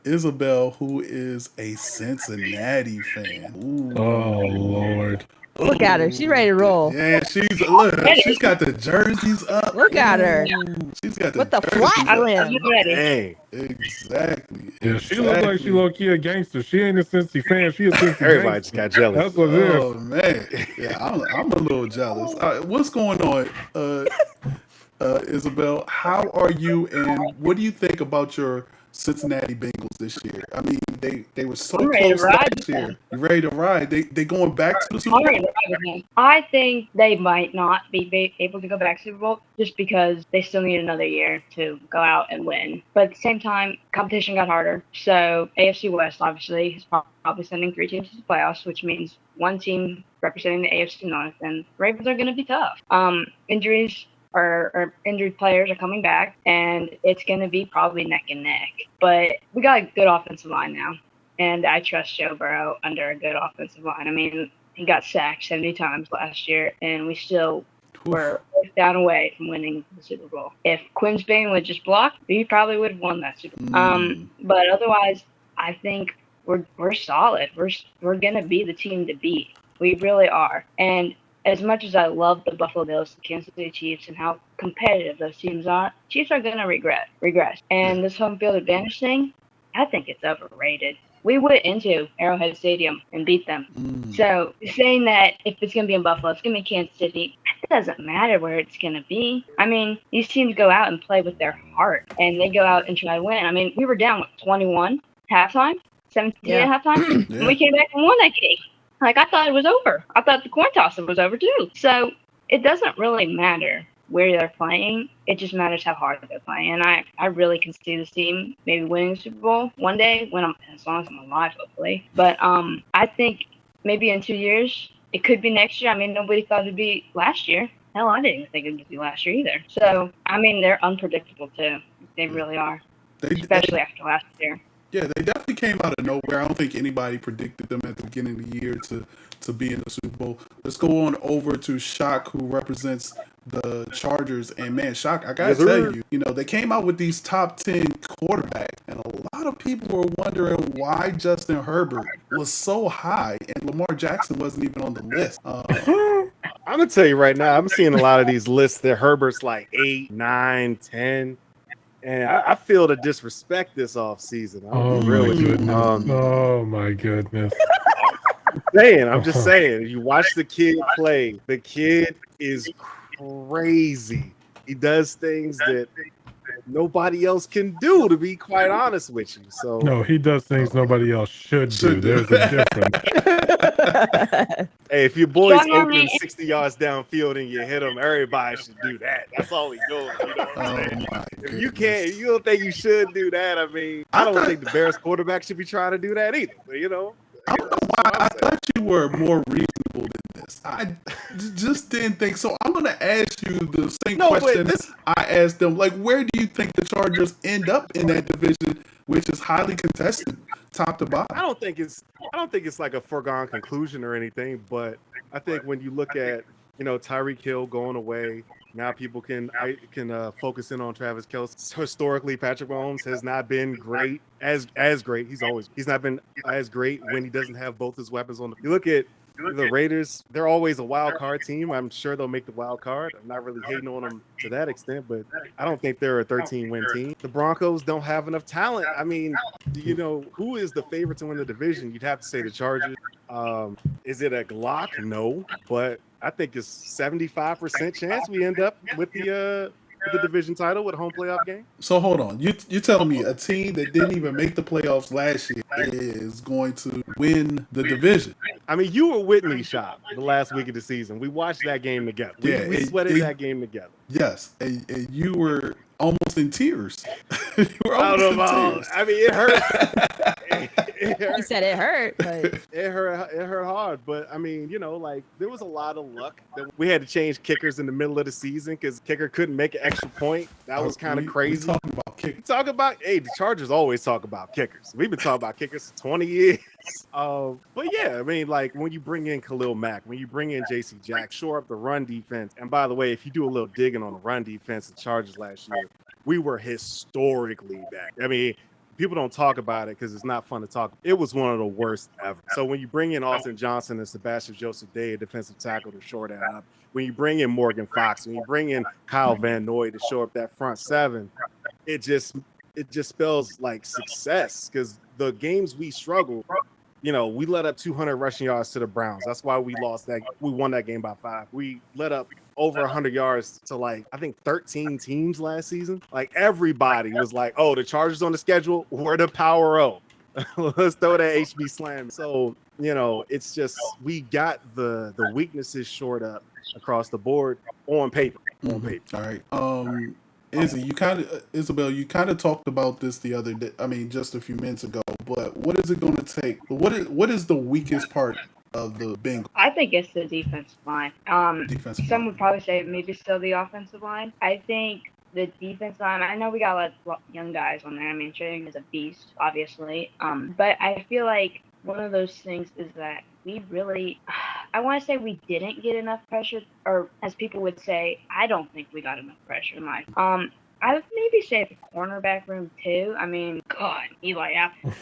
Isabel, who is a Cincinnati fan. Ooh. Oh, Lord. Look at her. She's ready to roll. Yeah, she's got the jerseys up. Look at her. Ooh, she's got With the jerseys flat up. rim. Dang. Exactly. Yeah, she look like she low-key a gangster. She ain't a Cincy fan. She a Cincy Everybody just gangster. got jealous. That's what it Oh is. man, yeah, I'm a little jealous. What's going on, Isabel? How are you, and what do you think about your Cincinnati Bengals this year? I mean, they were so I'm ready to close ride last year. You ready to ride? They going back to the Super I'm Bowl? ready to ride with him. I think they might not be able to go back to Super Bowl just because they still need another year to go out and win. But at the same time, competition got harder. So AFC West obviously is probably sending 3 teams to the playoffs, which means one team representing the AFC North, and Ravens are going to be tough. Injuries. Our injured players are coming back, and it's going to be probably neck and neck. But we got a good offensive line now, and I trust Joe Burrow under a good offensive line. I mean, he got sacked 70 times last year, and we still were down away from winning the Super Bowl. If Quinn Spain would just block, we probably would have won that Super Bowl. But otherwise, I think we're solid. We're going to be the team to beat. We really are. And as much as I love the Buffalo Bills, the Kansas City Chiefs, and how competitive those teams are, Chiefs are going to regress. And this home field advantage thing, I think it's overrated. We went into Arrowhead Stadium and beat them. So saying that if it's going to be in Buffalo, it's going to be Kansas City, it doesn't matter where it's going to be. I mean, these teams go out and play with their heart, and they go out and try to win. I mean, we were down 21 halftime, 17 at halftime, and we came back and won that game. Like, I thought it was over. I thought the coin toss was over, too. So it doesn't really matter where they're playing. It just matters how hard they're playing. And I really can see this team maybe winning the Super Bowl one day, as long as I'm alive, hopefully. But I think maybe in 2 years, it could be next year. I mean, nobody thought it'd be last year. Hell, I didn't think it would be last year either. So, I mean, they're unpredictable, too. They really are, especially after last year. Yeah, they definitely came out of nowhere. I don't think anybody predicted them at the beginning of the year to be in the Super Bowl. Let's go on over to Shock, who represents the Chargers. And man, Shock, I gotta tell you, they came out with these top 10 quarterbacks, and a lot of people were wondering why Justin Herbert was so high and Lamar Jackson wasn't even on the list. I'm gonna tell you right now, I'm seeing a lot of these lists that Herbert's like 8, 9, 10. And I feel the disrespect this offseason. Oh, my goodness. Oh, my goodness. I'm just saying, you watch the kid play. The kid is crazy. He does things that nobody else can do, to be quite honest with you. So no, he does things nobody else should do. There's a difference. Hey, if your boy's open 60 yards downfield and you hit him, everybody should do that. That's all we doing. You know what I'm saying? If you don't think you should do that, I mean, I don't think the Bears quarterback should be trying to do that either. But I don't know why I thought you were more reasonable than this. I just didn't think so. I'm going to ask you the same question I asked them. Like, where do you think the Chargers end up in that division, which is highly contested, top to bottom? I don't think it's like a foregone conclusion or anything. But I think when you look at Tyreek Hill going away, now people can focus in on Travis Kelce. Historically, Patrick Mahomes has not been great as great. He's not been as great when he doesn't have both his weapons on. You look at the Raiders, they're always a wild card team. I'm sure they'll make the wild card. I'm not really hating on them to that extent, but I don't think they're a 13-win team. The Broncos don't have enough talent. I mean, who is the favorite to win the division? You'd have to say the Chargers. Is it a Glock? No, but I think it's 75% chance we end up with the division title with a home playoff game. So hold on, you telling me a team that didn't even make the playoffs last year is going to win the division? I mean, you were with me, Shop, the last week of the season. We watched that game together. We sweated that game together. Yes, and you were almost in tears. You were I don't almost know. in tears. I mean, it hurt. It hurt. He said it hurt, but It hurt hard. But I mean, like there was a lot of luck. We had to change kickers in the middle of the season because kicker couldn't make an extra point. That was kind of crazy. We talking about kickers. The Chargers always talk about kickers. We've been talking about kickers for 20 years. But yeah, I mean, like when you bring in Khalil Mack, when you bring in JC Jack, shore up the run defense. And by the way, if you do a little digging on the run defense of the Chargers last year, we were historically bad. I mean, people don't talk about it because it's not fun to talk. It was one of the worst ever. So when you bring in Austin Johnson and Sebastian Joseph Day, a defensive tackle to shore that up, when you bring in Morgan Fox, when you bring in Kyle Van Noy to shore up that front seven, it just spells like success because the games we struggle, we let up 200 rushing yards to the Browns. That's why we won that game by 5. We let up over 100 yards to I think 13 teams last season. Like everybody was like, oh, the Chargers on the schedule, we're the power O. Let's throw that HB slam. So, it's just, we got the weaknesses shored up across the board on paper. All right. Isabel, you kind of talked about this the other day. I mean, just a few minutes ago. But what is it going to take? What is the weakest part of the Bengals? I think it's the defensive line. Some would probably say maybe still the offensive line. I think the defense line, I know we got a lot of young guys on there. I mean, Shane is a beast, obviously. But I feel like one of those things is that we really, I want to say we didn't get enough pressure, or as people would say, I don't think we got enough pressure in life. I would maybe say the cornerback room too. I mean, God, Eli Apple.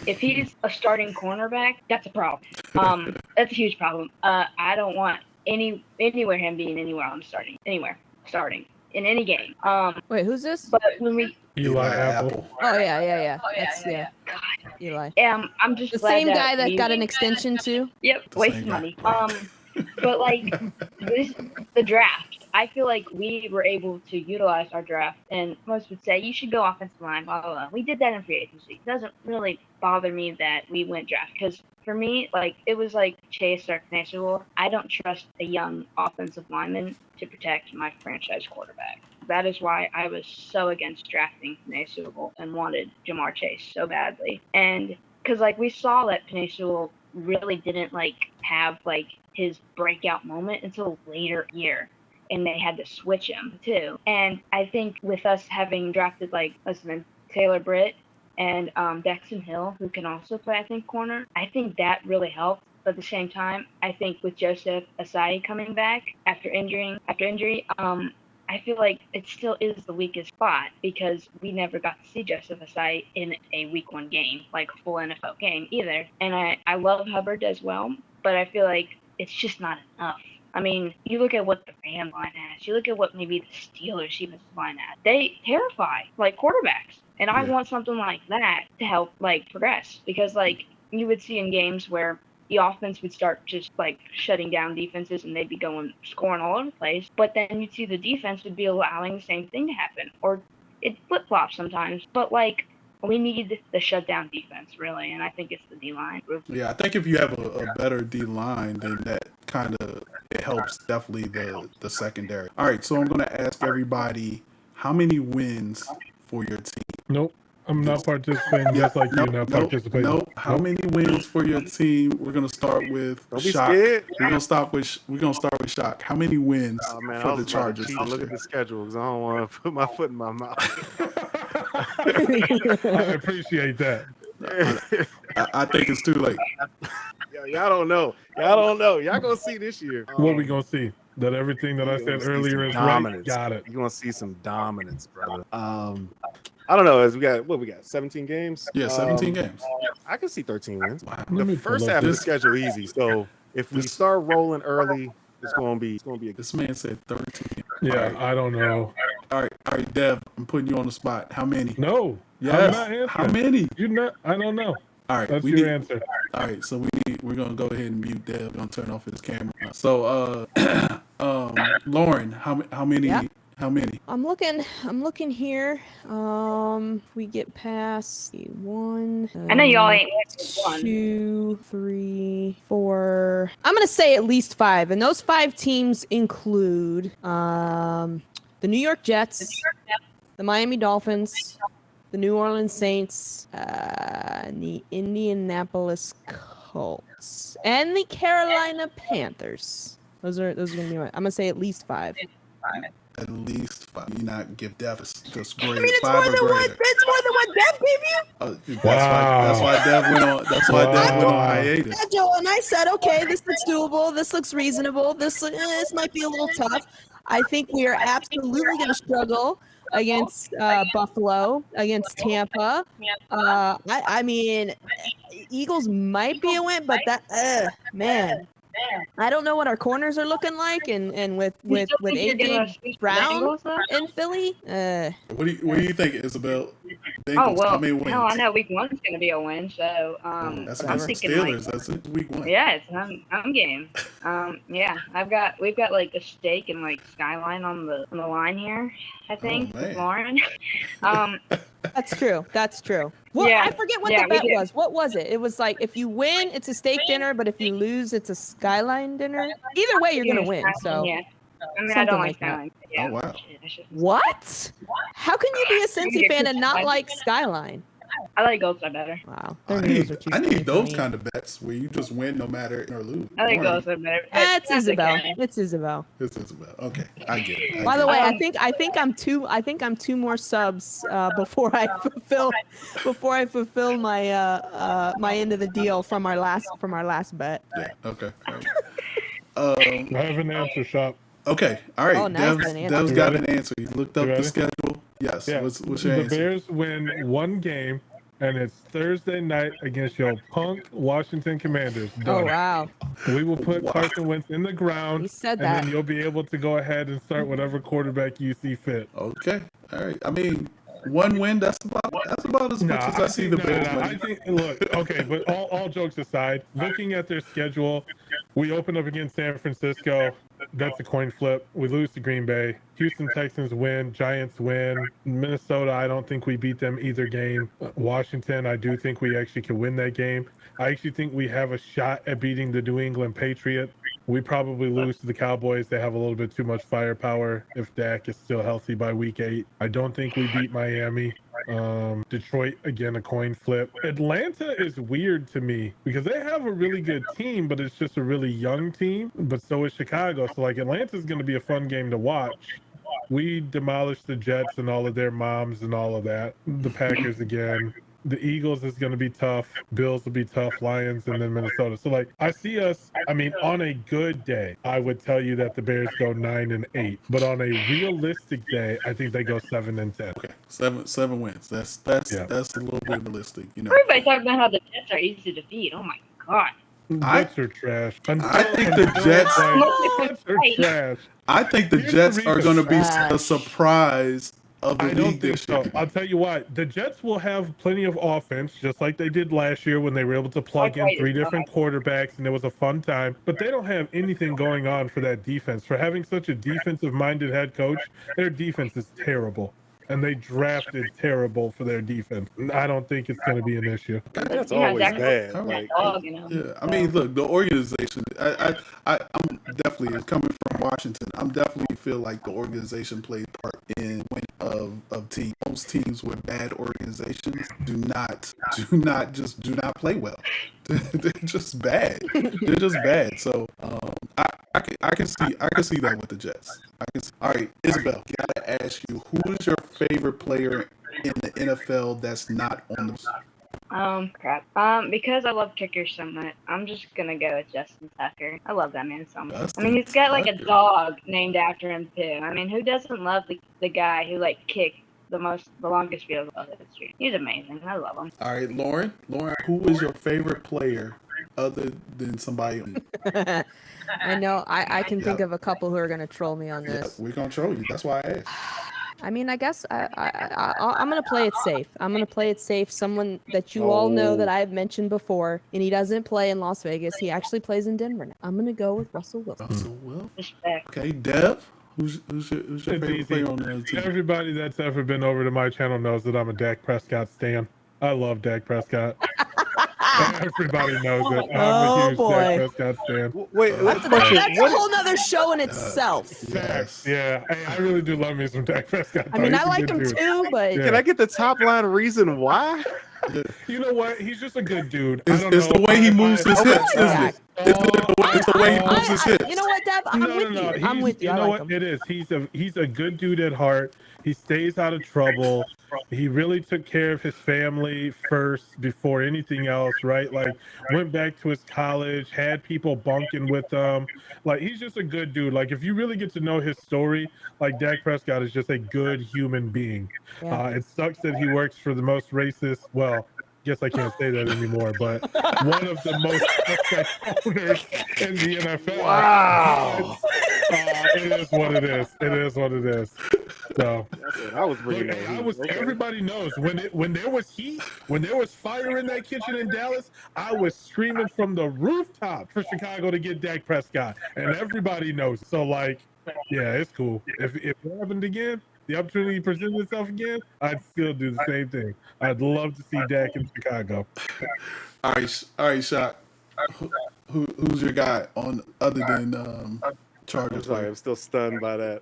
If he's a starting cornerback, that's a problem. That's a huge problem. I don't want anywhere him being anywhere starting in any game. wait, who's this? But when we Eli Apple. Oh yeah. That's God, Eli. I'm just The glad same that guy that we- got an extension too. Yep, wasting money. But the draft, I feel like we were able to utilize our draft, and most would say you should go offensive line, blah, blah, blah. We did that in free agency. It doesn't really bother me that we went draft, because for me, it was like Chase or Knashable. I don't trust a young offensive lineman to protect my franchise quarterback. That is why I was so against drafting Knashable and wanted Jamar Chase so badly. And because we saw that Knashable really didn't have his breakout moment until later year, and they had to switch him too. And I think with us having drafted Taylor Britt and Daxton Hill, who can also play, I think, corner, I think that really helped. But at the same time, I think with Joseph Asai coming back after injury, I feel like it still is the weakest spot, because we never got to see Joseph Asai in a week 1 game, a full NFL game either. And I love Hubbard as well, but I feel like it's just not enough. I mean, you look at what the Ram line has. You look at what maybe the Steelers defensive line has. They terrify quarterbacks, and I want something like that to help progress, because you would see in games where the offense would start just shutting down defenses, and they'd be scoring all over the place. But then you'd see the defense would be allowing the same thing to happen, or it flip flops sometimes. But we need the shutdown defense, really, and I think it's the D line. Yeah, I think if you have a better D line, then that kind of it helps definitely the secondary. All right, so I'm going to ask everybody, how many wins for your team? Nope. I'm not participating. Just like you're not participating. Nope. How many wins for your team? We're gonna start with Don't be Shock. scared. We're gonna start with Shock. How many wins for the Chargers? Look at the schedule, because I don't want to put my foot in my mouth. I appreciate that. I think it's too late. Y'all don't know. Y'all gonna see this year. What we gonna see? That everything that I said earlier is right. Got it. You're gonna see some dominance, brother. I don't know. As we got 17 games. Yeah, 17 games. I can see 13 wins. Wow. The first half of the schedule easy. So If we This- start rolling early, it's gonna be a This man said 13. Yeah, All right. I don't know. All right, Dev, I'm putting you on the spot. How many? No. Yes. I'm not How answering. many? You're not. I don't know. All right, That's we your need. answer. All right, so we're gonna go ahead and mute Dev. Gonna turn off his camera. So, Lauren, how many? Yep. How many? I'm looking here. If we get past the 1, I know y'all ain't with one. 2, 3, 4. I'm gonna say at least 5, and those 5 teams include the New York Jets, the Miami Dolphins, the New Orleans Saints, and the Indianapolis Colts, and the Carolina Panthers. Those are gonna be my. I'm gonna say at least 5. At least 5. You not give Dev just grade. I mean, it's 5 more or than what. greater. It's more than what Dev gave you. That's why Dev went on. That's why Dev went on Wow. hiatus. Yeah, Joe, and I said, okay, this looks doable. This looks reasonable. This might be a little tough. I think we are absolutely going to struggle against Buffalo, against Tampa. I mean, Eagles might be a win, but that, man. I don't know what our corners are looking like, and with You still think you're gonna AJ sweep the Brown Bengals, though? in Philly. What do you think, Isabel? Oh Bengals, well, how many wins? hell, I know week 1's gonna be a win. So That's I'm against the thinking like, Steelers. That's it. Week 1. yeah, it's home game. Yeah, we've got like a steak and like skyline on the line here. I think man. with Lauren. That's true. That's true. Well, Yeah. I forget what Yeah, the we bet did. was. What was it? It was like if you win, it's a steak dinner, but if you lose, it's a skyline dinner. Either way, you're gonna win. So yeah. I mean, I something don't like like that. skyline. Yeah. Oh, wow. Shit, I shouldn't- what? How can you be a Cincy fan and not like skyline? I like Goats are better. Wow, I their names are need, too I funny need for those me. kind of bets where you just win no matter or lose. I like Lauren, Goats are better. It's That's Isabel. okay. It's Isabel. It's Isabel. Okay, I get it. By the way, Um, I think I'm two more subs before I fulfill my my end of the deal from our last bet. Yeah. Okay. I have an answer, Shop. Okay. All right. Oh, nice, Dev's, an answer. Dev's You got ready? an answer. He looked up You the ready? schedule. Yes. Yeah. What's your The answer? Bears win one game, and it's Thursday night against your punk Washington Commanders. Oh Done. wow, We will put Wow. Carson Wentz in the ground, he said and that. then you'll be able to go ahead and start whatever quarterback you see fit. Okay. All right. I mean, one win. That's about as much as I see the Bears I winning. think, look, okay, but all jokes aside, looking at their schedule, we open up against San Francisco. That's a coin flip. We lose to Green Bay. Houston Texans win. Giants win. Minnesota, I don't think we beat them either game. Washington, I do think we actually can win that game. I actually think we have a shot at beating the New England Patriots. We probably lose to the Cowboys. They have a little bit too much firepower if Dak is still healthy by week 8. I don't think we beat Miami. Detroit, again, a coin flip. Atlanta is weird to me because they have a really good team, but it's just a really young team. But so is Chicago. So, like, Atlanta's going to be a fun game to watch. We demolished the Jets and all of their moms and all of that. The Packers again. The Eagles is going to be tough. Bills will be tough. Lions and then Minnesota. So, like, I see us. I mean, on a good day, I would tell you that the Bears go 9-8. But on a realistic day, I think they go 7-10. Okay. Seven wins. That's Yeah. that's a little bit realistic. You know. Everybody talking about how the Jets are easy to beat. Oh my god. Jets are trash. I think the Jets. Jets are trash. I think the Here's Jets the are reason. going to be Trash. a surprise of the I don't league think this so. year. I'll tell you what. The Jets will have plenty of offense, just like they did last year when they were able to plug in 3 different quarterbacks and it was a fun time. But they don't have anything going on for that defense. For having such a defensive-minded head coach, their defense is terrible. And they drafted terrible for their defense. I don't think it's going to be an issue. That's You know, always Dak bad. All right. Like, Dog, you know. Yeah, I mean, look, the organization. I'm definitely coming from Washington. I'm definitely feel like the organization played part in winning of teams. Most teams with bad organizations do not play well. They're just bad. They're just bad. So I can see that with the Jets. All right, Isabel, gotta ask you, who is your favorite player in the NFL that's not on the? Crap. Because I love kickers so much, I'm just gonna go with Justin Tucker. I love that man so much. I mean, he's got like a Tucker. dog named after him too. I mean, who doesn't love the guy who like kicked the longest field goal of history? He's amazing. I love him. All right, Lauren, who is your favorite player other than somebody? I know. I can think of a couple who are gonna troll me on Yeah, this. we're gonna troll you. That's why I asked. I mean, I guess I'm gonna play it safe. I'm gonna play it safe. Someone that you all know that I've mentioned before, and he doesn't play in Las Vegas. He actually plays in Denver now. I'm gonna go with Russell Wilson. Russell Wilson. Respect. Okay, Dev. Who's your It's favorite easy. player on the other team? Everybody that's ever been over to my channel knows that I'm a Dak Prescott stan. I love Dak Prescott. Everybody knows it. I'm Oh, a huge boy. Dak Prescott stan. Wait, That's a whole nother show in itself. Yes. Yeah, hey, I really do love me some Dak Prescott. I mean, He's I a like good him dude. too, but Yeah. Can I get the top line reason why? You know what? He's just a good dude. It's, I don't it's know. the way he moves his hips, isn't Zach. it? It's the way he moves his hips. you know what, Deb? I'm with you. I'm He's- with you. You I know like what? him. It is. He's a good dude at heart. He stays out of trouble. He really took care of his family first before anything else, right? Like went back to his college, had people bunking with him. Like he's just a good dude. Like if you really get to know his story, like Dak Prescott is just a good human being. Yeah. It sucks that he works for the most racist. Well, guess I can't say that anymore, but one of the most suspect owners in the NFL. Wow. It is what it is. It is what it is. So That's what I was bringing look, up. hey, Okay. everybody knows when there was heat, when there was fire in that kitchen in Dallas, I was screaming from the rooftop for Chicago to get Dak Prescott, and everybody knows. So like, yeah, it's cool. If it happened again, the opportunity presented itself again, I'd still do the same thing. I'd love to see Dak in Chicago. All right, Shaq. Who's your guy on other than I'm Chargers sorry, player? I'm still stunned by that.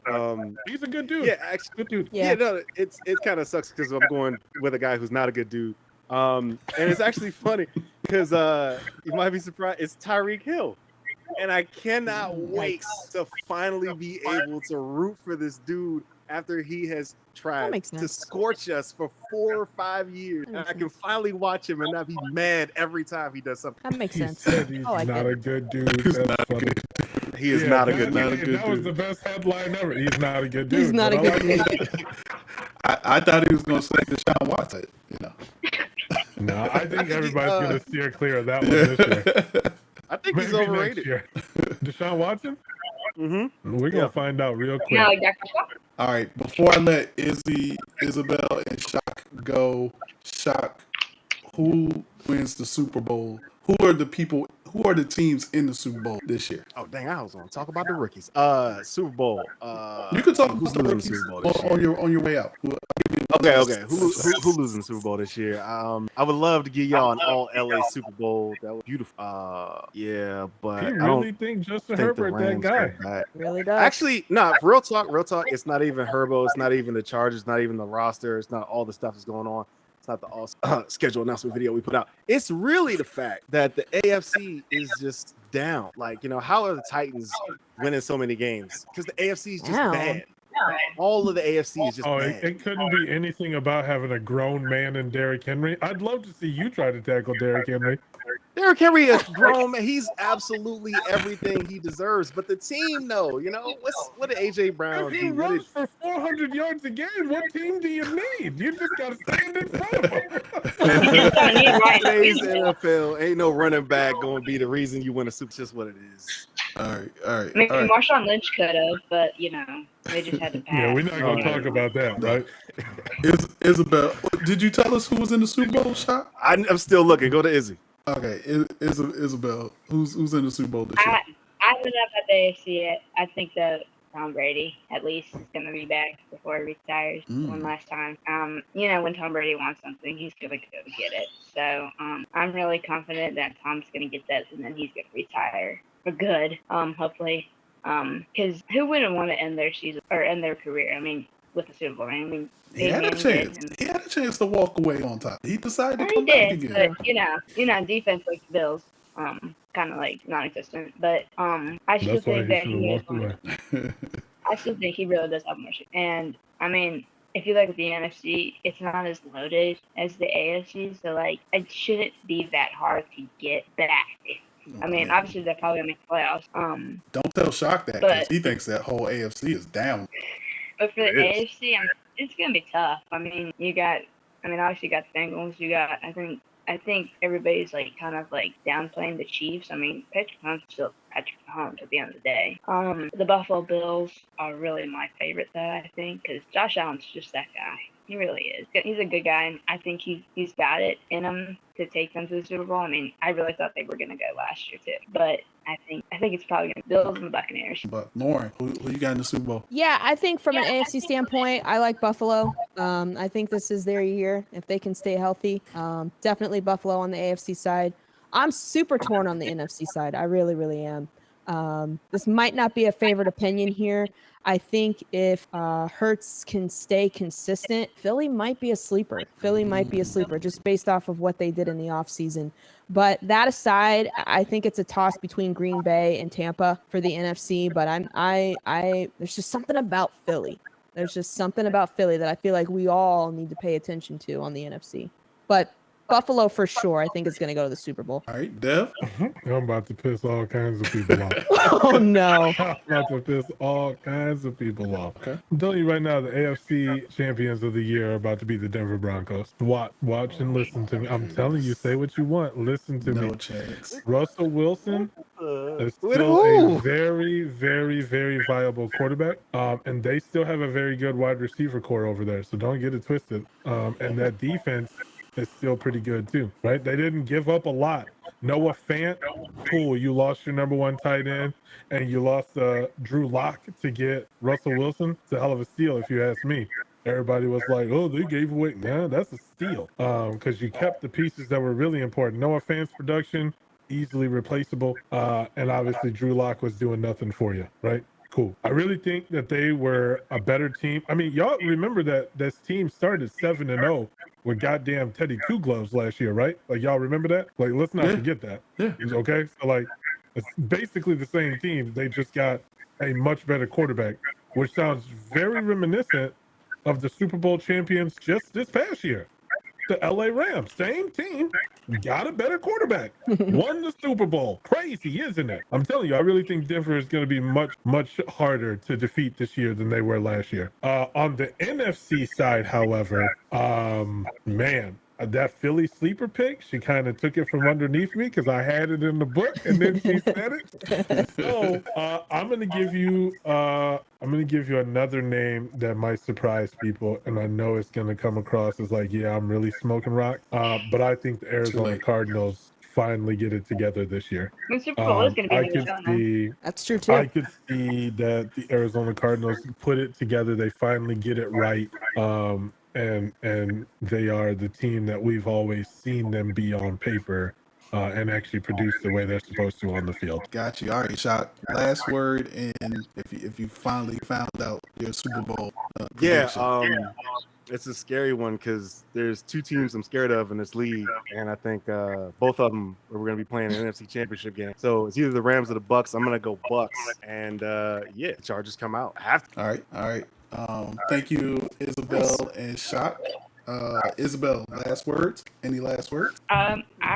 He's a good dude. Yeah, actually, Good dude. yeah, no, it kind of sucks because I'm going with a guy who's not a good dude. And it's actually funny because you might be surprised. It's Tyreek Hill, and I cannot wait to finally be able to root for this dude after he has tried makes to sense. scorch us for 4 or 5 years, That and makes I can sense. finally watch him and not be mad every time he does something. That makes He sense. said he's I like not it. a good dude. That's funny. He is Yeah, not a that- good not a dude. good That was dude. the best headline ever. He's not a good dude. He's not a but good I like dude. it. I thought he was gonna say Deshaun Watson. You know. No, I think everybody's gonna steer clear of that one Yeah. this year. I think he's Maybe next overrated. year. Deshaun Watson? Mm-hmm. We're gonna Yeah. find out real quick. Yeah, like Dak Prescott. All right. Before I let Isabel, and Shock go, Shock, who wins the Super Bowl? Who are the people? Who are the teams in the Super Bowl this year? Oh dang, I was gonna talk about the rookies. Super Bowl. You can talk who's about the losing the rookies Super Bowl this year? on your way out. Okay. Who losing the Super Bowl this year? I would love to give y'all an all LA Super Bowl. That was beautiful. Yeah, but You I don't really think Justin think the Herbert that Rams guy? got that. Really does. Actually, no, real talk. It's not even Herbo. It's not even the Chargers. Not even the roster. It's not all the stuff that's going on. It's not the all schedule announcement video we put out. It's really the fact that the AFC is just down. Like, how are the Titans winning so many games? Because the AFC is just Down. bad. All of the AFC is just Oh, bad. it couldn't be anything about having a grown man in Derrick Henry. I'd love to see you try to tackle Derrick Henry. Derrick Henry is grown, man. He's absolutely everything he deserves. But the team, though, what did AJ Brown If he do? What runs for 400 yards a game, what team do you need? You just got to stand in front of him. Today's NFL ain't no running back going to be the reason you win a Super. Just what it is. All right. Maybe Marshawn Lynch could have, but they just had to pass. Yeah, we're not going to talk about that, right? Isabel, did you tell us who was in the Super Bowl, Shot? I'm still looking. Go to Izzy. Okay, Isabel, who's in the Super Bowl this year? I haven't up at the AFC yet. I think that Tom Brady at least is gonna be back before he retires one last time. When Tom Brady wants something, he's gonna go get it. So I'm really confident that Tom's gonna get that, and then he's gonna retire for good. Hopefully, because who wouldn't want to end their season or end their career? I mean, with the Super Bowl. I mean, He had a chance. He had a chance to walk away on top. He decided to he come back did, again. but defense like the Bills, kind of like non-existent. But I still That's why think that he should he have is. walked away. I still think he really does have more. And I mean, if you look at the NFC, it's not as loaded as the AFC, so like it shouldn't be that hard to get back. I mean, obviously they're probably gonna make the playoffs. Don't tell Shock that, but- because he thinks that whole AFC is down. But for the It is. AFC, it's gonna be tough. I mean, obviously you got the Bengals. You got, I think, I think everybody's like kind of like downplaying the Chiefs. I mean, Patrick Mahomes is still Patrick Mahomes at the end of the day. The Buffalo Bills are really my favorite though, I think, because Josh Allen's just that guy. He really is. He's a good guy, and I think he's got it in him to take them to the Super Bowl. I mean, I really thought they were going to go last year too, but I think it's probably going to be Bills and the Buccaneers. But Lauren, who you got in the Super Bowl? Yeah, I think from an AFC standpoint, I like Buffalo. I think this is their year if they can stay healthy. Definitely Buffalo on the AFC side. I'm super torn on the NFC side. I really, really am. This might not be a favorite opinion here. I think if Hurts can stay consistent, Philly might be a sleeper. Just based off of what they did in the offseason. But that aside, I think it's a toss between Green Bay and Tampa for the NFC. But there's just something about Philly. That I feel like we all need to pay attention to on the NFC. But Buffalo for sure, I think is going to go to the Super Bowl. All right, Dev. I'm about to piss all kinds of people off. Oh no! I'm about to piss all kinds of people off. Okay. I'm telling you right now, the AFC champions of the year are about to be the Denver Broncos. Watch and listen to me. I'm telling you, say what you want. Listen to me. No chance. Russell Wilson is still a very, very, very viable quarterback. And they still have a very good wide receiver core over there. So don't get it twisted. And that defense is still pretty good too, right? They didn't give up a lot. Noah Fant, cool. You lost your number one tight end, and you lost Drew Lock to get Russell Wilson. It's a hell of a steal, if you ask me. Everybody was like, "Oh, they gave away." Nah, that's a steal because you kept the pieces that were really important. Noah Fant's production easily replaceable, and obviously Drew Lock was doing nothing for you, right? Cool. I really think that they were a better team. I mean, y'all remember that this team started 7-0 with goddamn Teddy Two Gloves last year, right? Like, y'all remember that? Like, let's not forget that. Yeah. Okay? So, like, it's basically the same team. They just got a much better quarterback, which sounds very reminiscent of the Super Bowl champions just this past year. The LA Rams, same team, got a better quarterback, won the Super Bowl. Crazy, isn't it? I'm telling you, I really think Denver is going to be much, much harder to defeat this year than they were last year. On the NFC side, however, man, that Philly sleeper pick, she kind of took it from underneath me because I had it in the book, and then she said it. So I'm gonna give you another name that might surprise people, and I know it's gonna come across as like, yeah, I'm really smoking rock. But I think the Arizona Cardinals finally get it together this year. The Super Bowl is going to be Arizona. That's true too. I could see that the Arizona Cardinals put it together. They finally get it right. And they are the team that we've always seen them be on paper and actually produce the way they're supposed to on the field. Got you. All right, Shot. Last word, and if you finally found out your Super Bowl prediction. It's a scary one because there's two teams I'm scared of in this league, and I think both of them are going to be playing an NFC Championship game. So it's either the Rams or the Bucks. I'm going to go Bucks, and the Chargers come out. All right. Thank you, Isabel and Shot. Isabel, last words? Any last words?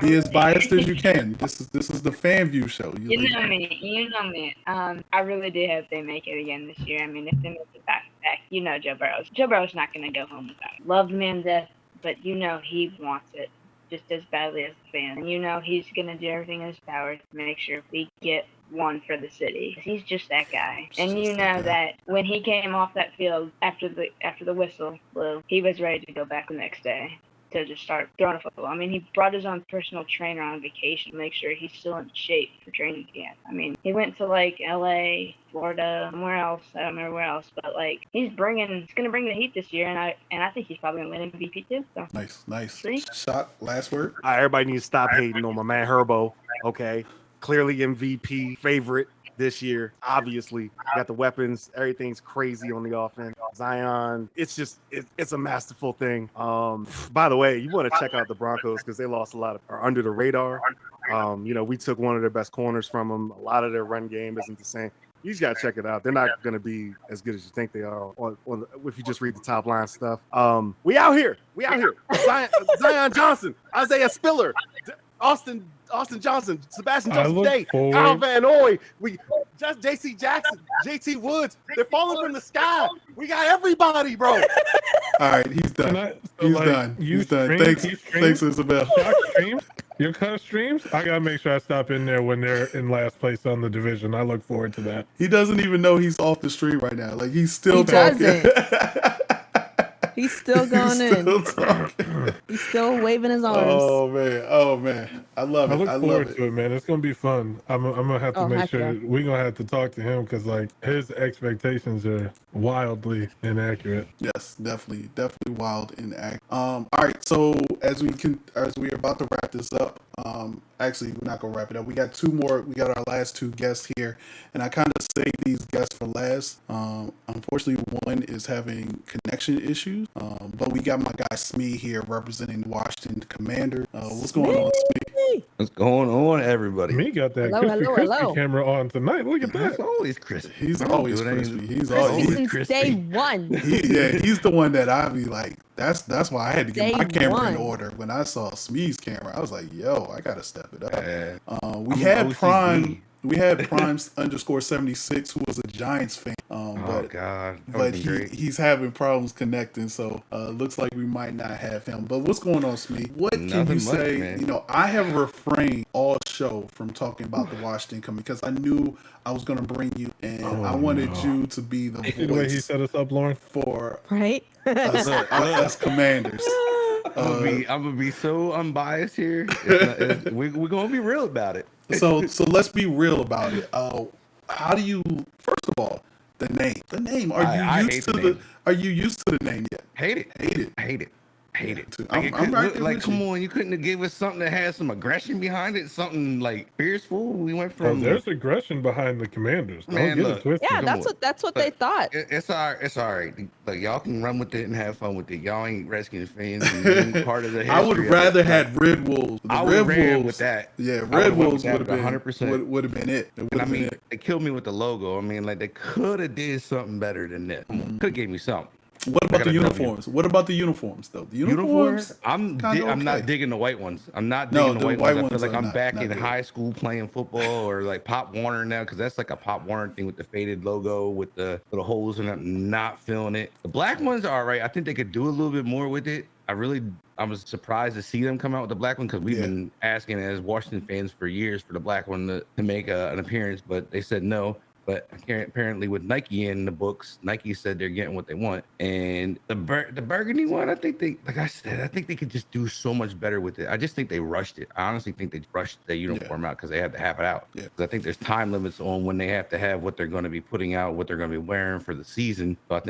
Be as biased as you can. This is the Fanview show. You know me. I really do hope they make it again this year. I mean, if they make it back, you know Joe Burrow's. Joe Burrow's not going to go home without it. Love the man to death, but you know he wants it just as badly as the fan. And you know he's going to do everything in his power to make sure we get one for the city. He's just that guy. And you know that when he came off that field after the whistle blew, he was ready to go back the next day to just start throwing a football. I mean, he brought his own personal trainer on vacation to make sure he's still in shape for training camp. I mean, he went to like LA, Florida, somewhere else. I don't remember where else, but like he's going to bring the heat this year, and I think he's probably going to win MVP too. So. Nice. See? Shot. Last word. right, everybody needs to stop hating on my man Herbo. Okay, clearly MVP favorite this year. Obviously, got the weapons. Everything's crazy on the offense. Zion, it's a masterful thing. By the way, you want to check out the Broncos because they lost a lot of are under the radar. We took one of their best corners from them. A lot of their run game isn't the same. You just got to check it out. They're not going to be as good as you think they are or if you just read the top line stuff. We out here. Zion Johnson, Isaiah Spiller, Austin Johnson, Sebastian Joseph Day, Kyle Van Noy, J.C. Jackson, J.T. Woods. They're falling from the sky. We got everybody, bro. All right, he's done. He's done. Thanks, Isabel. streams? Your cut streams? I gotta make sure I stop in there when they're in last place on the division. I look forward to that. He doesn't even know he's off the stream right now. Like he's still He talking. doesn't. He's still going Still talking. He's still waving his arms. Oh man, I love it. I look love forward it. to it, man. It's gonna be fun. I'm gonna have to make heck sure yeah. we're gonna have to talk to him because like his expectations are wildly inaccurate. Yes, definitely wild and act. All right, so as we're about to wrap this up, actually we're not gonna wrap it up. We got two more. We got our last two guests here, and I kind of saved these guests for last. Unfortunately, one is having connection issues, but we got my guy Smee here representing Washington Commander. What's going on, Smee? What's going on, everybody? Me got that Hello, crispy hello. camera on tonight. Look at That's that. always crispy. He's I don't always do it any- crispy. He's Crispy always since crispy. day one. he's the one that I be like. That's why I had to get Day my camera in one. order when I saw Smee's camera. I was like, yo, I gotta step it up. We I'm had an OCD. Prime. We had Primes _76 who was a Giants fan. Oh But God, that but would be great. he's having problems connecting, so looks like we might not have him. But what's going on, Smee? What can Nothing you much, say? man. You know, I have refrained all show from talking about the Washington Coming because I knew I was going to bring you, and I wanted you to be the See the way he voice set us up, Lauren? for Right? us Commanders. I'm gonna be so unbiased here. We're gonna be real about it. So let's be real about it. How do you? First of all, the name. The name. I hate the name. Are you used to the name yet? Hate it. Hate it. Hate it. Hate it. I'm Like, it right couldn't- there like with come you. on, you couldn't have gave us something that had some aggression behind it, something like fearful. We went Oh, from there's aggression behind the Commanders. Don't Man, get look. it twisted. Yeah, Come that's on. what they thought. It's all right. Like y'all can run with it and have fun with it. Y'all ain't Redskins fans. And you ain't part of the history. I would of it. rather Like, had Red Wolves. The I would Red have ran Wolves with that. Yeah, I Red would've went Wolves with would have that been 100%. would have been it. It would And I have been mean, it. they killed me with the logo. I mean, like they could have did something better than that. Could have gave me something. What about got the a W. uniforms? What about the uniforms though? The Uniforms? uniforms. I'm not okay. digging the white ones. I'm not No, digging the the white white ones. I ones feel like are I'm not- back not in good. high school playing football or like Pop Warner now because that's like a Pop Warner thing with the faded logo with the little holes in it. I'm not feeling it. The black ones are all right. I think they could do a little bit more with it. I was surprised to see them come out with the black one because we've been asking as Washington fans for years for the black one to make an appearance, but they said no. But apparently with Nike in the books, Nike said they're getting what they want. And the burgundy one, I think they could just do so much better with it. I just think they rushed it. I honestly think they rushed the uniform out because they had to have it out. Yeah. 'Cause I think there's time limits on when they have to have what they're going to be putting out, what they're going to be wearing for the season. So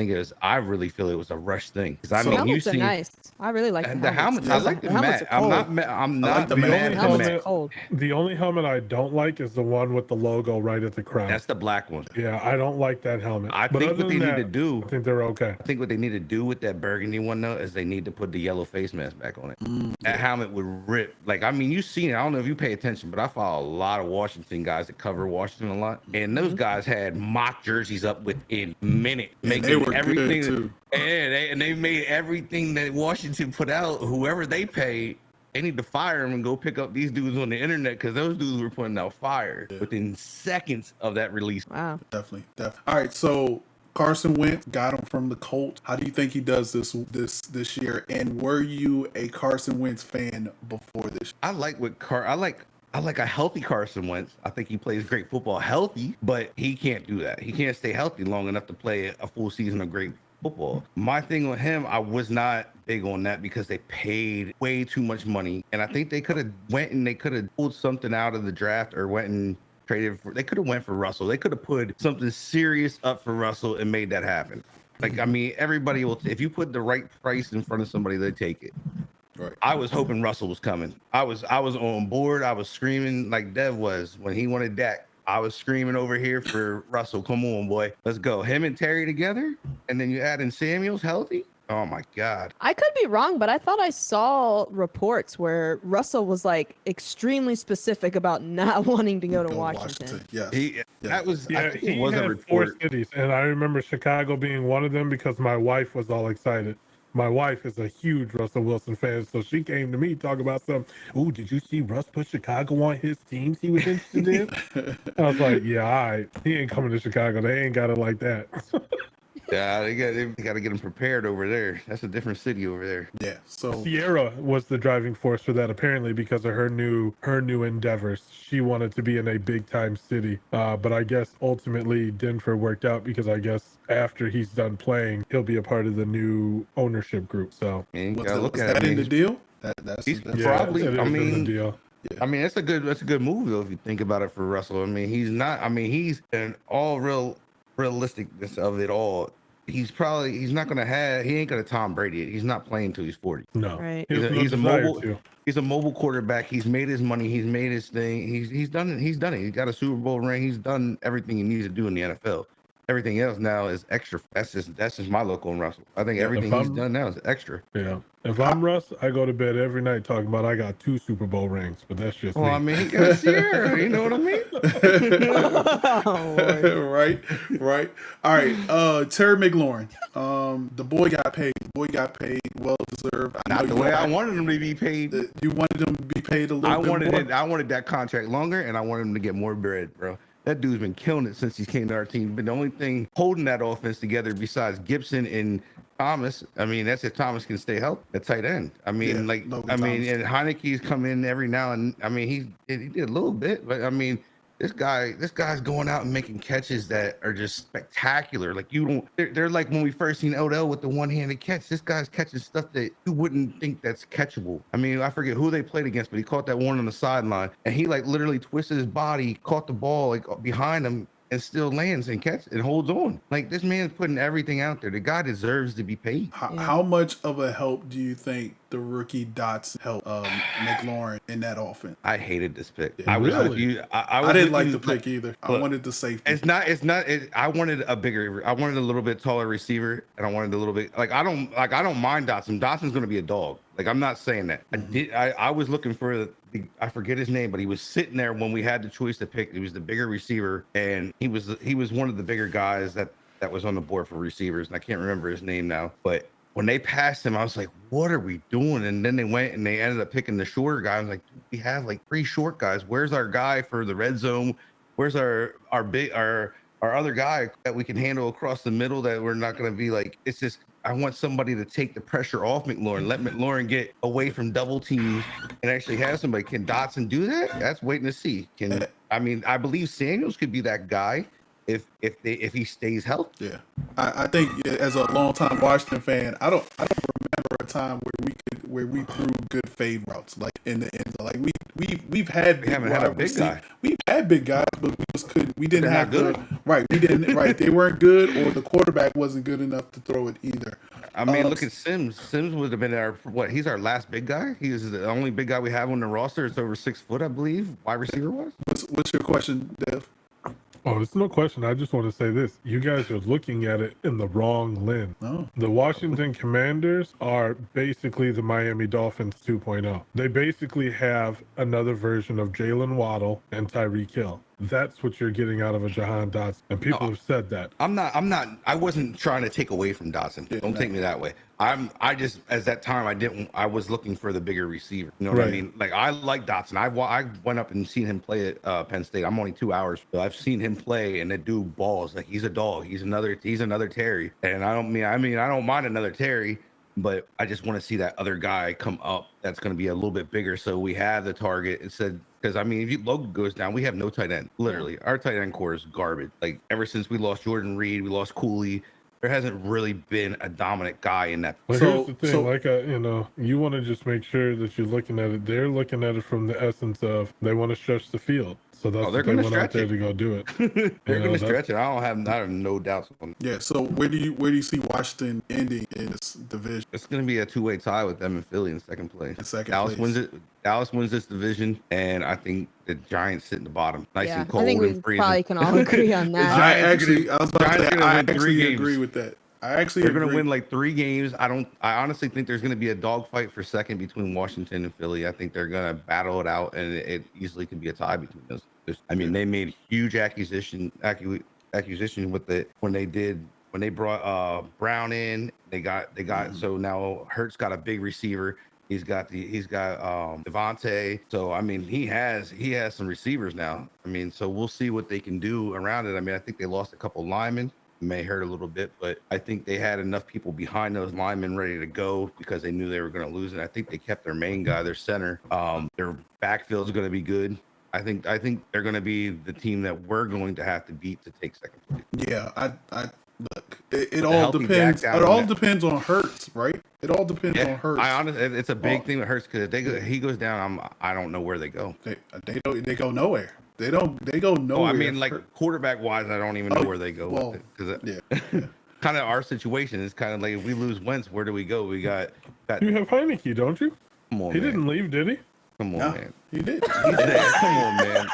I really feel it was a rush thing. Because I So- mean, you Helmets are see, nice. I really like and the helmets. I like the helmets matte. are I'm cold. not. I'm I like not the mad matte. at the Helmets are matte. cold. The only helmet I don't like is the one with the logo right at the crown. That's the black one. Yeah, I don't like that helmet. I But think other what they than need to that, do. I think they're okay. I think what they need to do with that burgundy one though is they need to put the yellow face mask back on it. That helmet would rip. Like, I mean, you've seen it. I don't know if you pay attention, but I follow a lot of Washington guys that cover Washington a lot, and those guys had mock jerseys up within minute, Yeah, making they were everything. good too. And they made everything that Washington put out. Whoever they paid, they need to fire them and go pick up these dudes on the internet because those dudes were putting out fire within seconds of that release. Wow. Definitely. All right, so Carson Wentz got him from the Colts. How do you think he does this year? And were you a Carson Wentz fan before this? I like I like a healthy Carson Wentz. I think he plays great football healthy, but he can't do that. He can't stay healthy long enough to play a full season of great football. My thing on him, I was not big on that because they paid way too much money, and I think they could have pulled something out of the draft or went and traded for. They could have went for Russell. They could have put something serious up for Russell and made that happen. Like, I mean, everybody will. If you put the right price in front of somebody, they take it. Right. I was hoping Russell was coming. I was on board. I was screaming like Dev was when he wanted Dak. I was screaming over here for Russell. Come on, boy. Let's go. Him and Terry together. And then you add in Samuels healthy. Oh my God. I could be wrong, but I thought I saw reports where Russell was like extremely specific about not wanting to go to Washington. Yes. That was, I Yeah, think he it was a had 4 report. cities, and I remember Chicago being one of them because my wife was all excited. My wife is a huge Russell Wilson fan, so she came to me talking about something. Oh, did you see Russ put Chicago on his teams he was interested in? I was like, yeah, all right. He ain't coming to Chicago. They ain't got it like that. Yeah, they got to get him prepared over there. That's a different city over there. Yeah. So Sierra was the driving force for that, apparently, because of her new endeavors. She wanted to be in a big time city, but I guess ultimately Denver worked out because I guess after he's done playing, he'll be a part of the new ownership group. So Man, you was gotta that, look was at that it. in the Man. deal? That's He's yeah, probably. it I is in the mean, deal. I mean, that's a good move though if you think about it for Russell. I mean, he's not. I mean, he's an all realisticness of it all. He's not gonna have. He ain't gonna Tom Brady it. He's not playing till he's 40. No, Right. he has no He's a desire mobile. to. He's a mobile quarterback. He's made his money. He's made his thing. He's done it. He's done it. He's got a Super Bowl ring. He's done everything he needs to do in the NFL. Everything else now is extra. That's just my look on Russell. I think everything he's done now is extra. Yeah. If I'm Russ, I go to bed every night talking about I got 2 Super Bowl rings, but that's just Well, me. I mean, he got Sierra. You know what I mean? Right. All right. Terry McLaurin. The boy got paid. Well deserved. Not the way I wanted him to be paid. You wanted him to be paid a little bit more. I wanted that contract longer, and I wanted him to get more bread, bro. That dude's been killing it since he came to our team. But the only thing holding that offense together besides Gibson and Thomas, I mean, that's if Thomas can stay healthy at tight end. I mean, Yeah, Logan Thomas. and Heineke's come in every now and I mean, he did a little bit, but I mean, this guy's going out and making catches that are just spectacular. Like they're like when we first seen Odell with the one-handed catch. This guy's catching stuff that you wouldn't think that's catchable. I mean, I forget who they played against, but he caught that one on the sideline, and he like literally twisted his body, caught the ball like behind him, and still lands and catches and holds on. Like this man's putting everything out there. The guy deserves to be paid. How much of a help do you think the rookie Dotson helped McLaurin in that offense? I hated this pick. Yeah, I was really? with you. I didn't like the pick either. I wanted the safety. It's not. I wanted a bigger. I wanted a little bit taller receiver, and I wanted a little bit. I don't mind Dotson. Dotson's going to be a dog. Like I'm not saying that. I was looking for I forget his name, but he was sitting there when we had the choice to pick. He was the bigger receiver, and he was one of the bigger guys that was on the board for receivers, and I can't remember his name now. But when they passed him, I was like, "What are we doing?" And then they went and they ended up picking the shorter guy. I was like, "We have like 3 short guys. Where's our guy for the red zone? Where's our other guy that we can handle across the middle? That we're not going to be like." It's just I want somebody to take the pressure off McLaurin, let McLaurin get away from double teams, and actually have somebody. Can Dotson do that? That's waiting to see. I believe Samuels could be that guy if he stays healthy. Yeah, I think as a longtime Washington fan, I don't remember a time where we threw good fade routes like in the end. Like we've had haven't had a big guy. We've had big guys, but we just couldn't. We didn't They're have not good. We didn't right. They weren't good, or the quarterback wasn't good enough to throw it either. I mean, look at Sims. Sims would have been he's our last big guy. He is the only big guy we have on the roster. It's over 6 foot, I believe. Wide receiver was. What's your question, Dev? Oh, it's no question. I just want to say this. You guys are looking at it in the wrong lens. Oh. The Washington Commanders are basically the Miami Dolphins 2.0. They basically have another version of Jalen Waddle and Tyreek Hill. That's what you're getting out of a Jahan Dotson. And people have said that. I wasn't trying to take away from Dotson. Don't take me that way. I just, at that time, I was looking for the bigger receiver. You know what I mean? Like, I like Dotson. I went up and seen him play at Penn State. I'm only 2 hours, but I've seen him play, and that dude balls. Like, he's a dog. He's another Terry. And I don't mind another Terry, but I just want to see that other guy come up that's going to be a little bit bigger. So we have the target. It said, because if Logan goes down, we have no tight end. Literally, our tight end core is garbage. Like, ever since we lost Jordan Reed, we lost Cooley, there hasn't really been a dominant guy in that. But here's the thing, you want to just make sure that you're looking at it. They're looking at it from the essence of they want to stretch the field. So that's they're what they going to went out stretch there it. to go do it. They're going to stretch it. I have no doubts on it. Yeah. So where do you see Washington ending in this division? It's going to be a 2-way tie with them and Philly in second place. Dallas wins it. Dallas wins this division, and I think the Giants sit in the bottom, nice and cold I think and we freezing. probably can all agree on that. I actually agree with that. They're going to win like 3 games. I honestly think there's going to be a dogfight for second between Washington and Philly. I think they're going to battle it out, and it easily could be a tie between those. I mean, they made huge acquisition with when they brought Brown in. They got so now Hurts got a big receiver. He's got Devontae. So I mean, he has some receivers now. I mean, so we'll see what they can do around it. I mean, I think they lost a couple linemen. may hurt a little bit, but I think they had enough people behind those linemen ready to go because they knew they were going to lose. And I think they kept their main guy, their center. Their backfield is going to be good. I think they're going to be the team that we're going to have to beat to take second place. Yeah, I look. It all depends. It all depends on Hurts, right? It all depends on Hurts. I honestly, it's a big thing with Hurts because if he goes down, I don't know where they go. They go nowhere. They go nowhere. Oh, I mean, like quarterback wise, I don't even know where they go. Kind of our situation is kind of like if we lose Wentz, where do we go? We got you have Heineke, don't you? Come on, he man. didn't leave, did he? Come on, man. He did. He's there. Come on, man.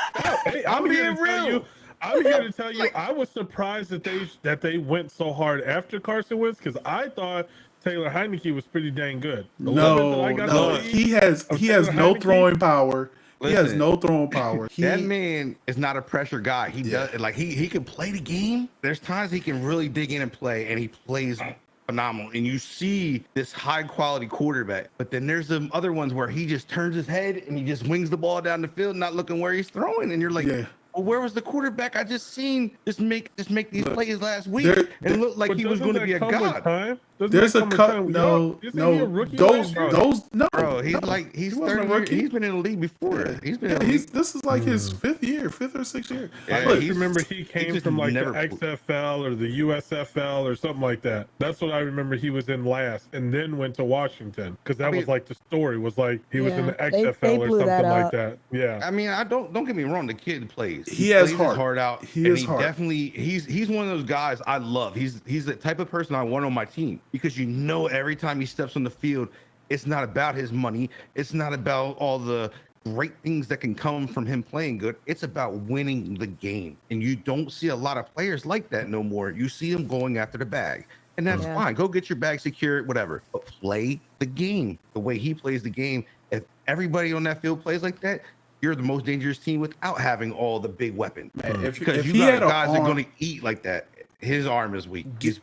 Hey, I'm here to tell you, I was surprised that they went so hard after Carson Wentz because I thought Taylor Heineke was pretty dang good. He has no throwing power. Listen, he has no throwing power. That man is not a pressure guy. He does like he can play the game. There's times he can really dig in and play, and he plays phenomenal. And you see this high quality quarterback, but then there's some other ones where he just turns his head and he just wings the ball down the field, not looking where he's throwing, and you're like. Well, where was the quarterback I just seen just make these plays last week and look like he was going to be a god? There's a cut. No. Those no. Bro, he's 30. He's been in the league before. He's been. This is like his fifth or sixth year. I remember he came from like the XFL or the USFL or something like that. That's what I remember. He was in last, and then went to Washington because that was like the story was like he was in the XFL or something like that. Yeah. I mean, don't get me wrong. The kid plays. He has plays his heart out. Definitely. He's one of those guys I love. He's the type of person I want on my team. Because every time he steps on the field, it's not about his money. It's not about all the great things that can come from him playing good. It's about winning the game. And you don't see a lot of players like that no more. You see them going after the bag. And that's fine. Go get your bag secured, whatever. But play the game the way he plays the game. If everybody on that field plays like that, you're the most dangerous team without having all the big weapons. Because you got guys that are going to eat like that. His arm is weak. Give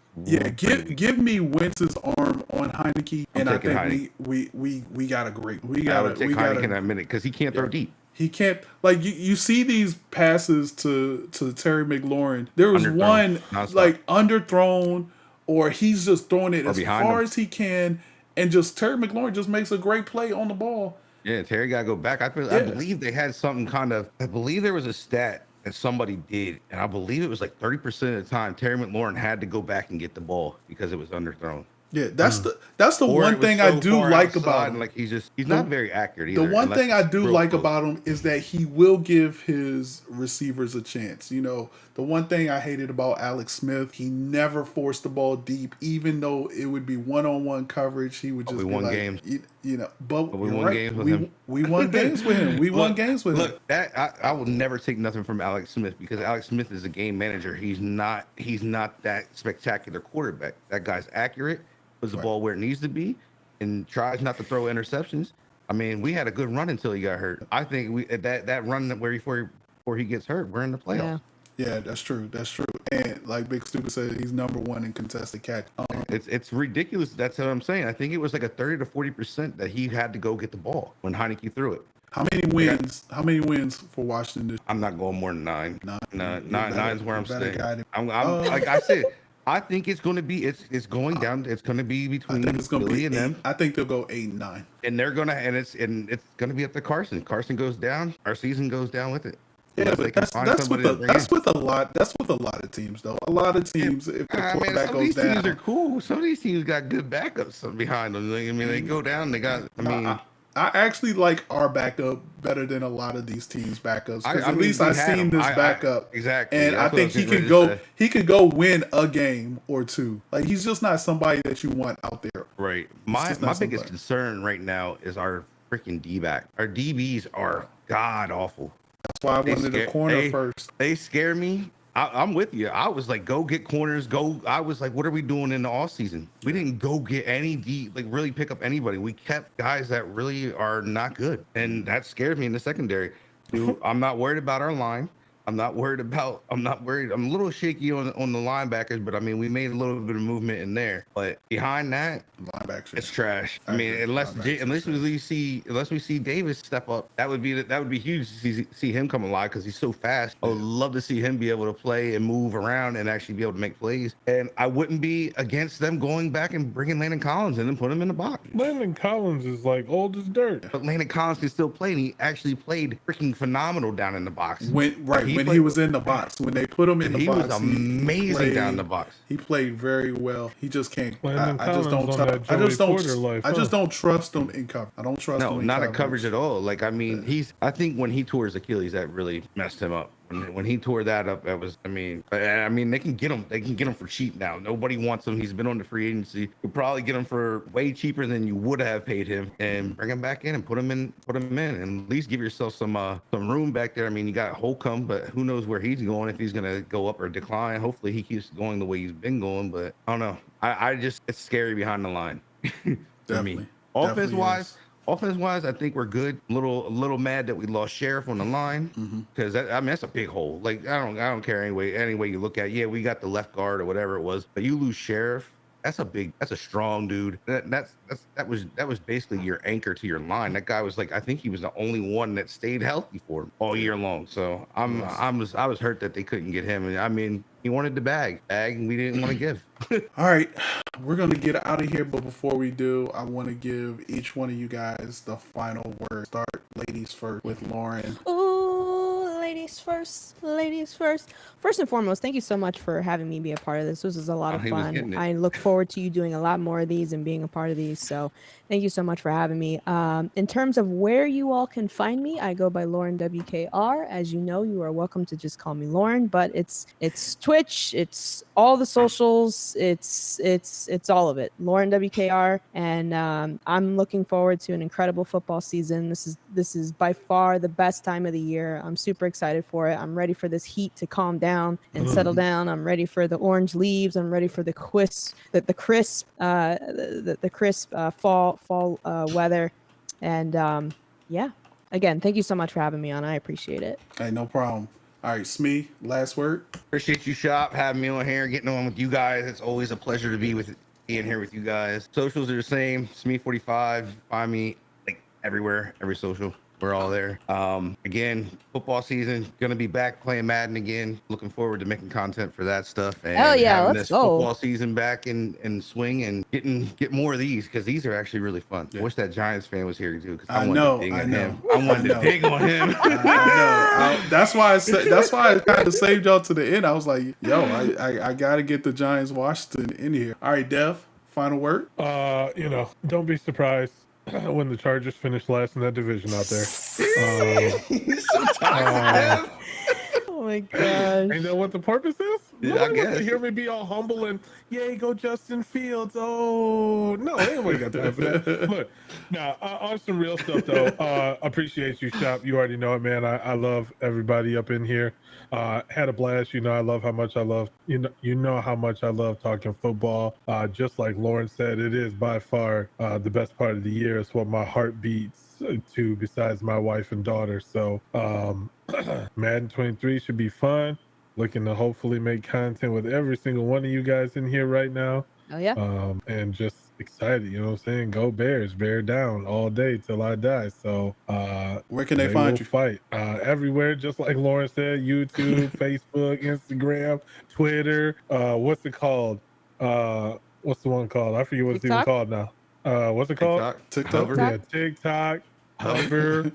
me Wentz's arm on Heineke, and I think we got a great. I would take Heineke in that minute because he can't throw deep. He can't you see these passes to Terry McLaurin. There was one like underthrown, or he's just throwing it as far as he can, and just Terry McLaurin just makes a great play on the ball. Yeah, Terry got to go back. I believe they had something I believe there was a stat that somebody did, and I believe it was like 30% of the time Terry McLaurin had to go back and get the ball because it was underthrown. Yeah, that's the one thing I do like about him. Like he's not very accurate either. The one thing I do like about him is that he will give his receivers a chance. You know, the one thing I hated about Alex Smith, he never forced the ball deep, even though it would be one-on-one coverage. He would just we won games. You know, but we won games with him. We won games with him. We won games with him. Look, that I will never take nothing from Alex Smith because Alex Smith is a game manager. He's not that spectacular quarterback. That guy's accurate. Puts the ball where it needs to be, and tries not to throw interceptions. I mean, we had a good run until he got hurt. I think that run where before he gets hurt, we're in the playoffs. Yeah, that's true. And like Big Stupid said, he's number one in contested catch. It's ridiculous. That's what I'm saying. I think it was like a 30 to 40% that he had to go get the ball when Heineke threw it. How many wins? How many wins for Washington? I'm not going more than 9. Nine's where I'm staying. I'm like I said. I think it's going to be it's going down. It's going to be between Billy and them. I think they'll go 8-9, and they're gonna it's going to be up to Carson. Carson goes down, our season goes down with it. Yeah, but that's with a lot of teams though. A lot of teams, if the quarterback some of these goes down, teams are cool. Some of these teams got good backups behind them. I mean, they go down. They got. I actually like our backup better than a lot of these teams' backups because at least I've seen this backup exactly, and I think he could go win a game or two. Like he's just not somebody that you want out there. Right. My biggest concern right now is our freaking D-back. Our DBs are god awful. That's why I wanted the corner first. They scare me. I'm with you. I was like, go get corners. I was like, what are we doing in the off season? We didn't go get any really pick up anybody. We kept guys that really are not good, and that scared me in the secondary. I'm not worried about our line. I'm not worried. I'm a little shaky on the linebackers, but I mean, we made a little bit of movement in there. But behind that, Linebackers. it's trash. I mean, agree. unless we see Davis step up, that would be huge to see him come alive because he's so fast. I would love to see him be able to play and move around and actually be able to make plays. And I wouldn't be against them going back and bringing Landon Collins in and put him in the box. Landon Collins is like old as dirt. But Landon Collins can still play, and he actually played freaking phenomenal down in the box. When he was in the box, when they put him in the box, he was amazing down in the box. He played very well. He just can't. Landon I just don't. Collins on that I just Joey don't. Porter life, I just huh? don't trust him in cover. I don't trust him. No, in not in coverage at all. Like, I mean, Yeah. I think when he tore his Achilles, that really messed him up. When he tore that up, that was, I mean, they can get him. They can get him for cheap now. Nobody wants him. He's been on the free agency. You'll probably get him for way cheaper than you would have paid him, and bring him back in and put him in, and at least give yourself some room back there. I mean, you got Holcomb, but who knows where he's going, if he's gonna go up or decline. Hopefully, he keeps going the way he's been going, but I don't know. I just, it's scary behind the line. For me, Offense wise, I think we're good. A little mad that we lost Sheriff on the line because that's a big hole. Like, I don't care any way you look at it. Yeah, we got the left guard or whatever it was, but you lose Sheriff. That's a strong dude. That was basically your anchor to your line. That guy was like, I think he was the only one that stayed healthy for him all year long. So I was hurt that they couldn't get him. And I mean, he wanted the bag we didn't want to give. All right, we're gonna get out of here, but before we do, I want to give each one of you guys the final word. Start, ladies first, with Lauren. Ooh, ladies first. Ladies first. First and foremost, thank you so much for having me be a part of this. This was a lot of he was fun. getting it. I look forward to you doing a lot more of these and being a part of these. So thank you so much for having me. In terms of where you all can find me, I go by Lauren WKR. As you know, you are welcome to just call me Lauren, but it's Twitch, it's all the socials, it's all of it. Lauren WKR, and I'm looking forward to an incredible football season. This is by far the best time of the year. I'm super excited for it. I'm ready for this heat to calm down and settle down. I'm ready for the orange leaves. I'm ready for the crisp fall weather. And yeah, again, thank you so much for having me on. I appreciate it. Hey, no problem. All right, Smee, last word. Appreciate you, Shop, having me on here, getting on with you guys. It's always a pleasure to being here with you guys. Socials are the same. Smee45. Find me like everywhere, every social. We're all there. Again, football season, gonna be back playing Madden again. Looking forward to making content for that stuff. And Hell yeah, having let's this go. football season back in swing and get more of these because these are actually really fun. Yeah. I wish that Giants fan was here too because I I wanted know, to dig I on know. him. I wanted to dig on him. I know. That's why I kind of saved y'all to the end. I was like, yo, I gotta get the Giants Washington in here. All right, Dev, final word. Don't be surprised when the Chargers finish last in that division out there. Oh my gosh. You know what the purpose is? Yeah, I Nobody wants guess. to hear me be all humble and, yay, go Justin Fields. Oh, no, anybody got time for that. Look, now, on some real stuff, though, appreciate you, Shop. You already know it, man. I love everybody up in here. Had a blast. I love how much I love, you know how much I love talking football. Just like Lauren said, it is by far the best part of the year. It's what my heart beats to besides my wife and daughter. So Madden 23 should be fun. Looking to hopefully make content with every single one of you guys in here right now. Oh yeah. And just excited, you know what I'm saying? Go Bears, bear down all day till I die. So Where can they find you? Fight everywhere, just like Lauren said, YouTube, Facebook, Instagram, Twitter. What's it called? What's the one called? I forget what it's even TikTok? called now. What's it called? TikTok? Yeah, TikTok, Hover,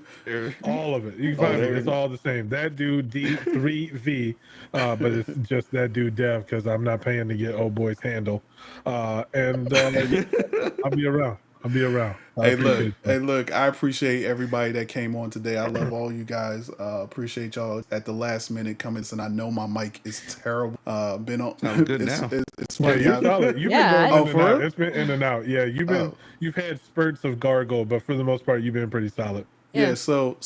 all of it. You can find it. It's all the same. That dude D3V, but it's just that dude Dev because I'm not paying to get old boy's handle. And I'll be around. Hey, look, I appreciate everybody that came on today. I love all you guys. Appreciate y'all at the last minute coming. And I know my mic is terrible. Been on. Sounds good now. It's funny. You're solid. You've Yeah, been going in for and out. real? It's been in and out. Yeah, you've had spurts of gargle, but for the most part, you've been pretty solid. Yeah, so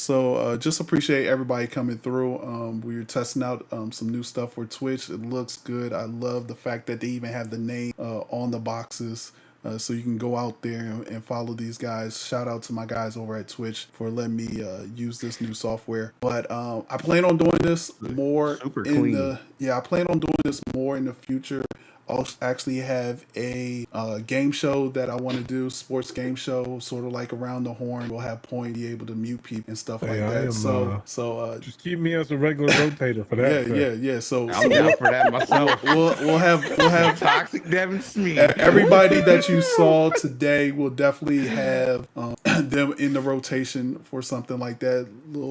just appreciate everybody coming through. We were testing out some new stuff for Twitch. It looks good. I love the fact that they even have the name on the boxes. So you can go out there and follow these guys. Shout out to my guys over at Twitch for letting me use this new software. But I plan on doing this more Super in clean. I plan on doing this more in the future. I'll actually have a game show that I want to do, sports game show, sort of like Around the Horn. We'll have Point be able to mute people and stuff like that. Just keep me as a regular rotator for that. Yeah. So I'm down for that myself. we'll have Toxic Devin Smith. everybody that you saw today will definitely have them in the rotation for something like that,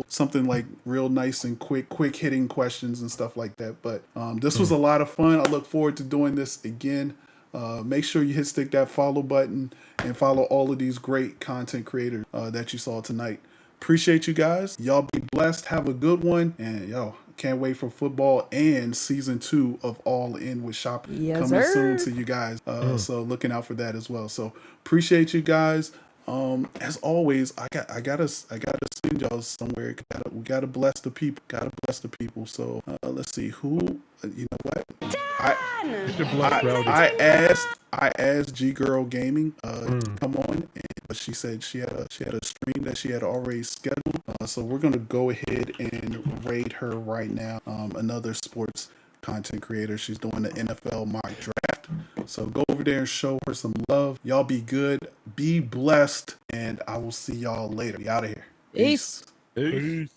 something like real nice and quick hitting questions and stuff like that. But this was a lot of fun. I look forward to doing this again. Make sure you stick that follow button and follow all of these great content creators that you saw tonight. Appreciate you guys. Y'all be blessed. Have a good one. And can't wait for football and season 2 of All In with Shop coming soon to you guys. So looking out for that as well. So appreciate you guys. As always, I gotta send y'all somewhere. We gotta bless the people. So let's see who. You know what? I asked G Girl Gaming to come on, but she said she had a stream that she had already scheduled. So we're gonna go ahead and raid her right now. Another sports content creator. She's doing the NFL mock draft. So go over there and show her some love. Y'all be good, be blessed, and I will see y'all later. Be out of here. Peace. Peace.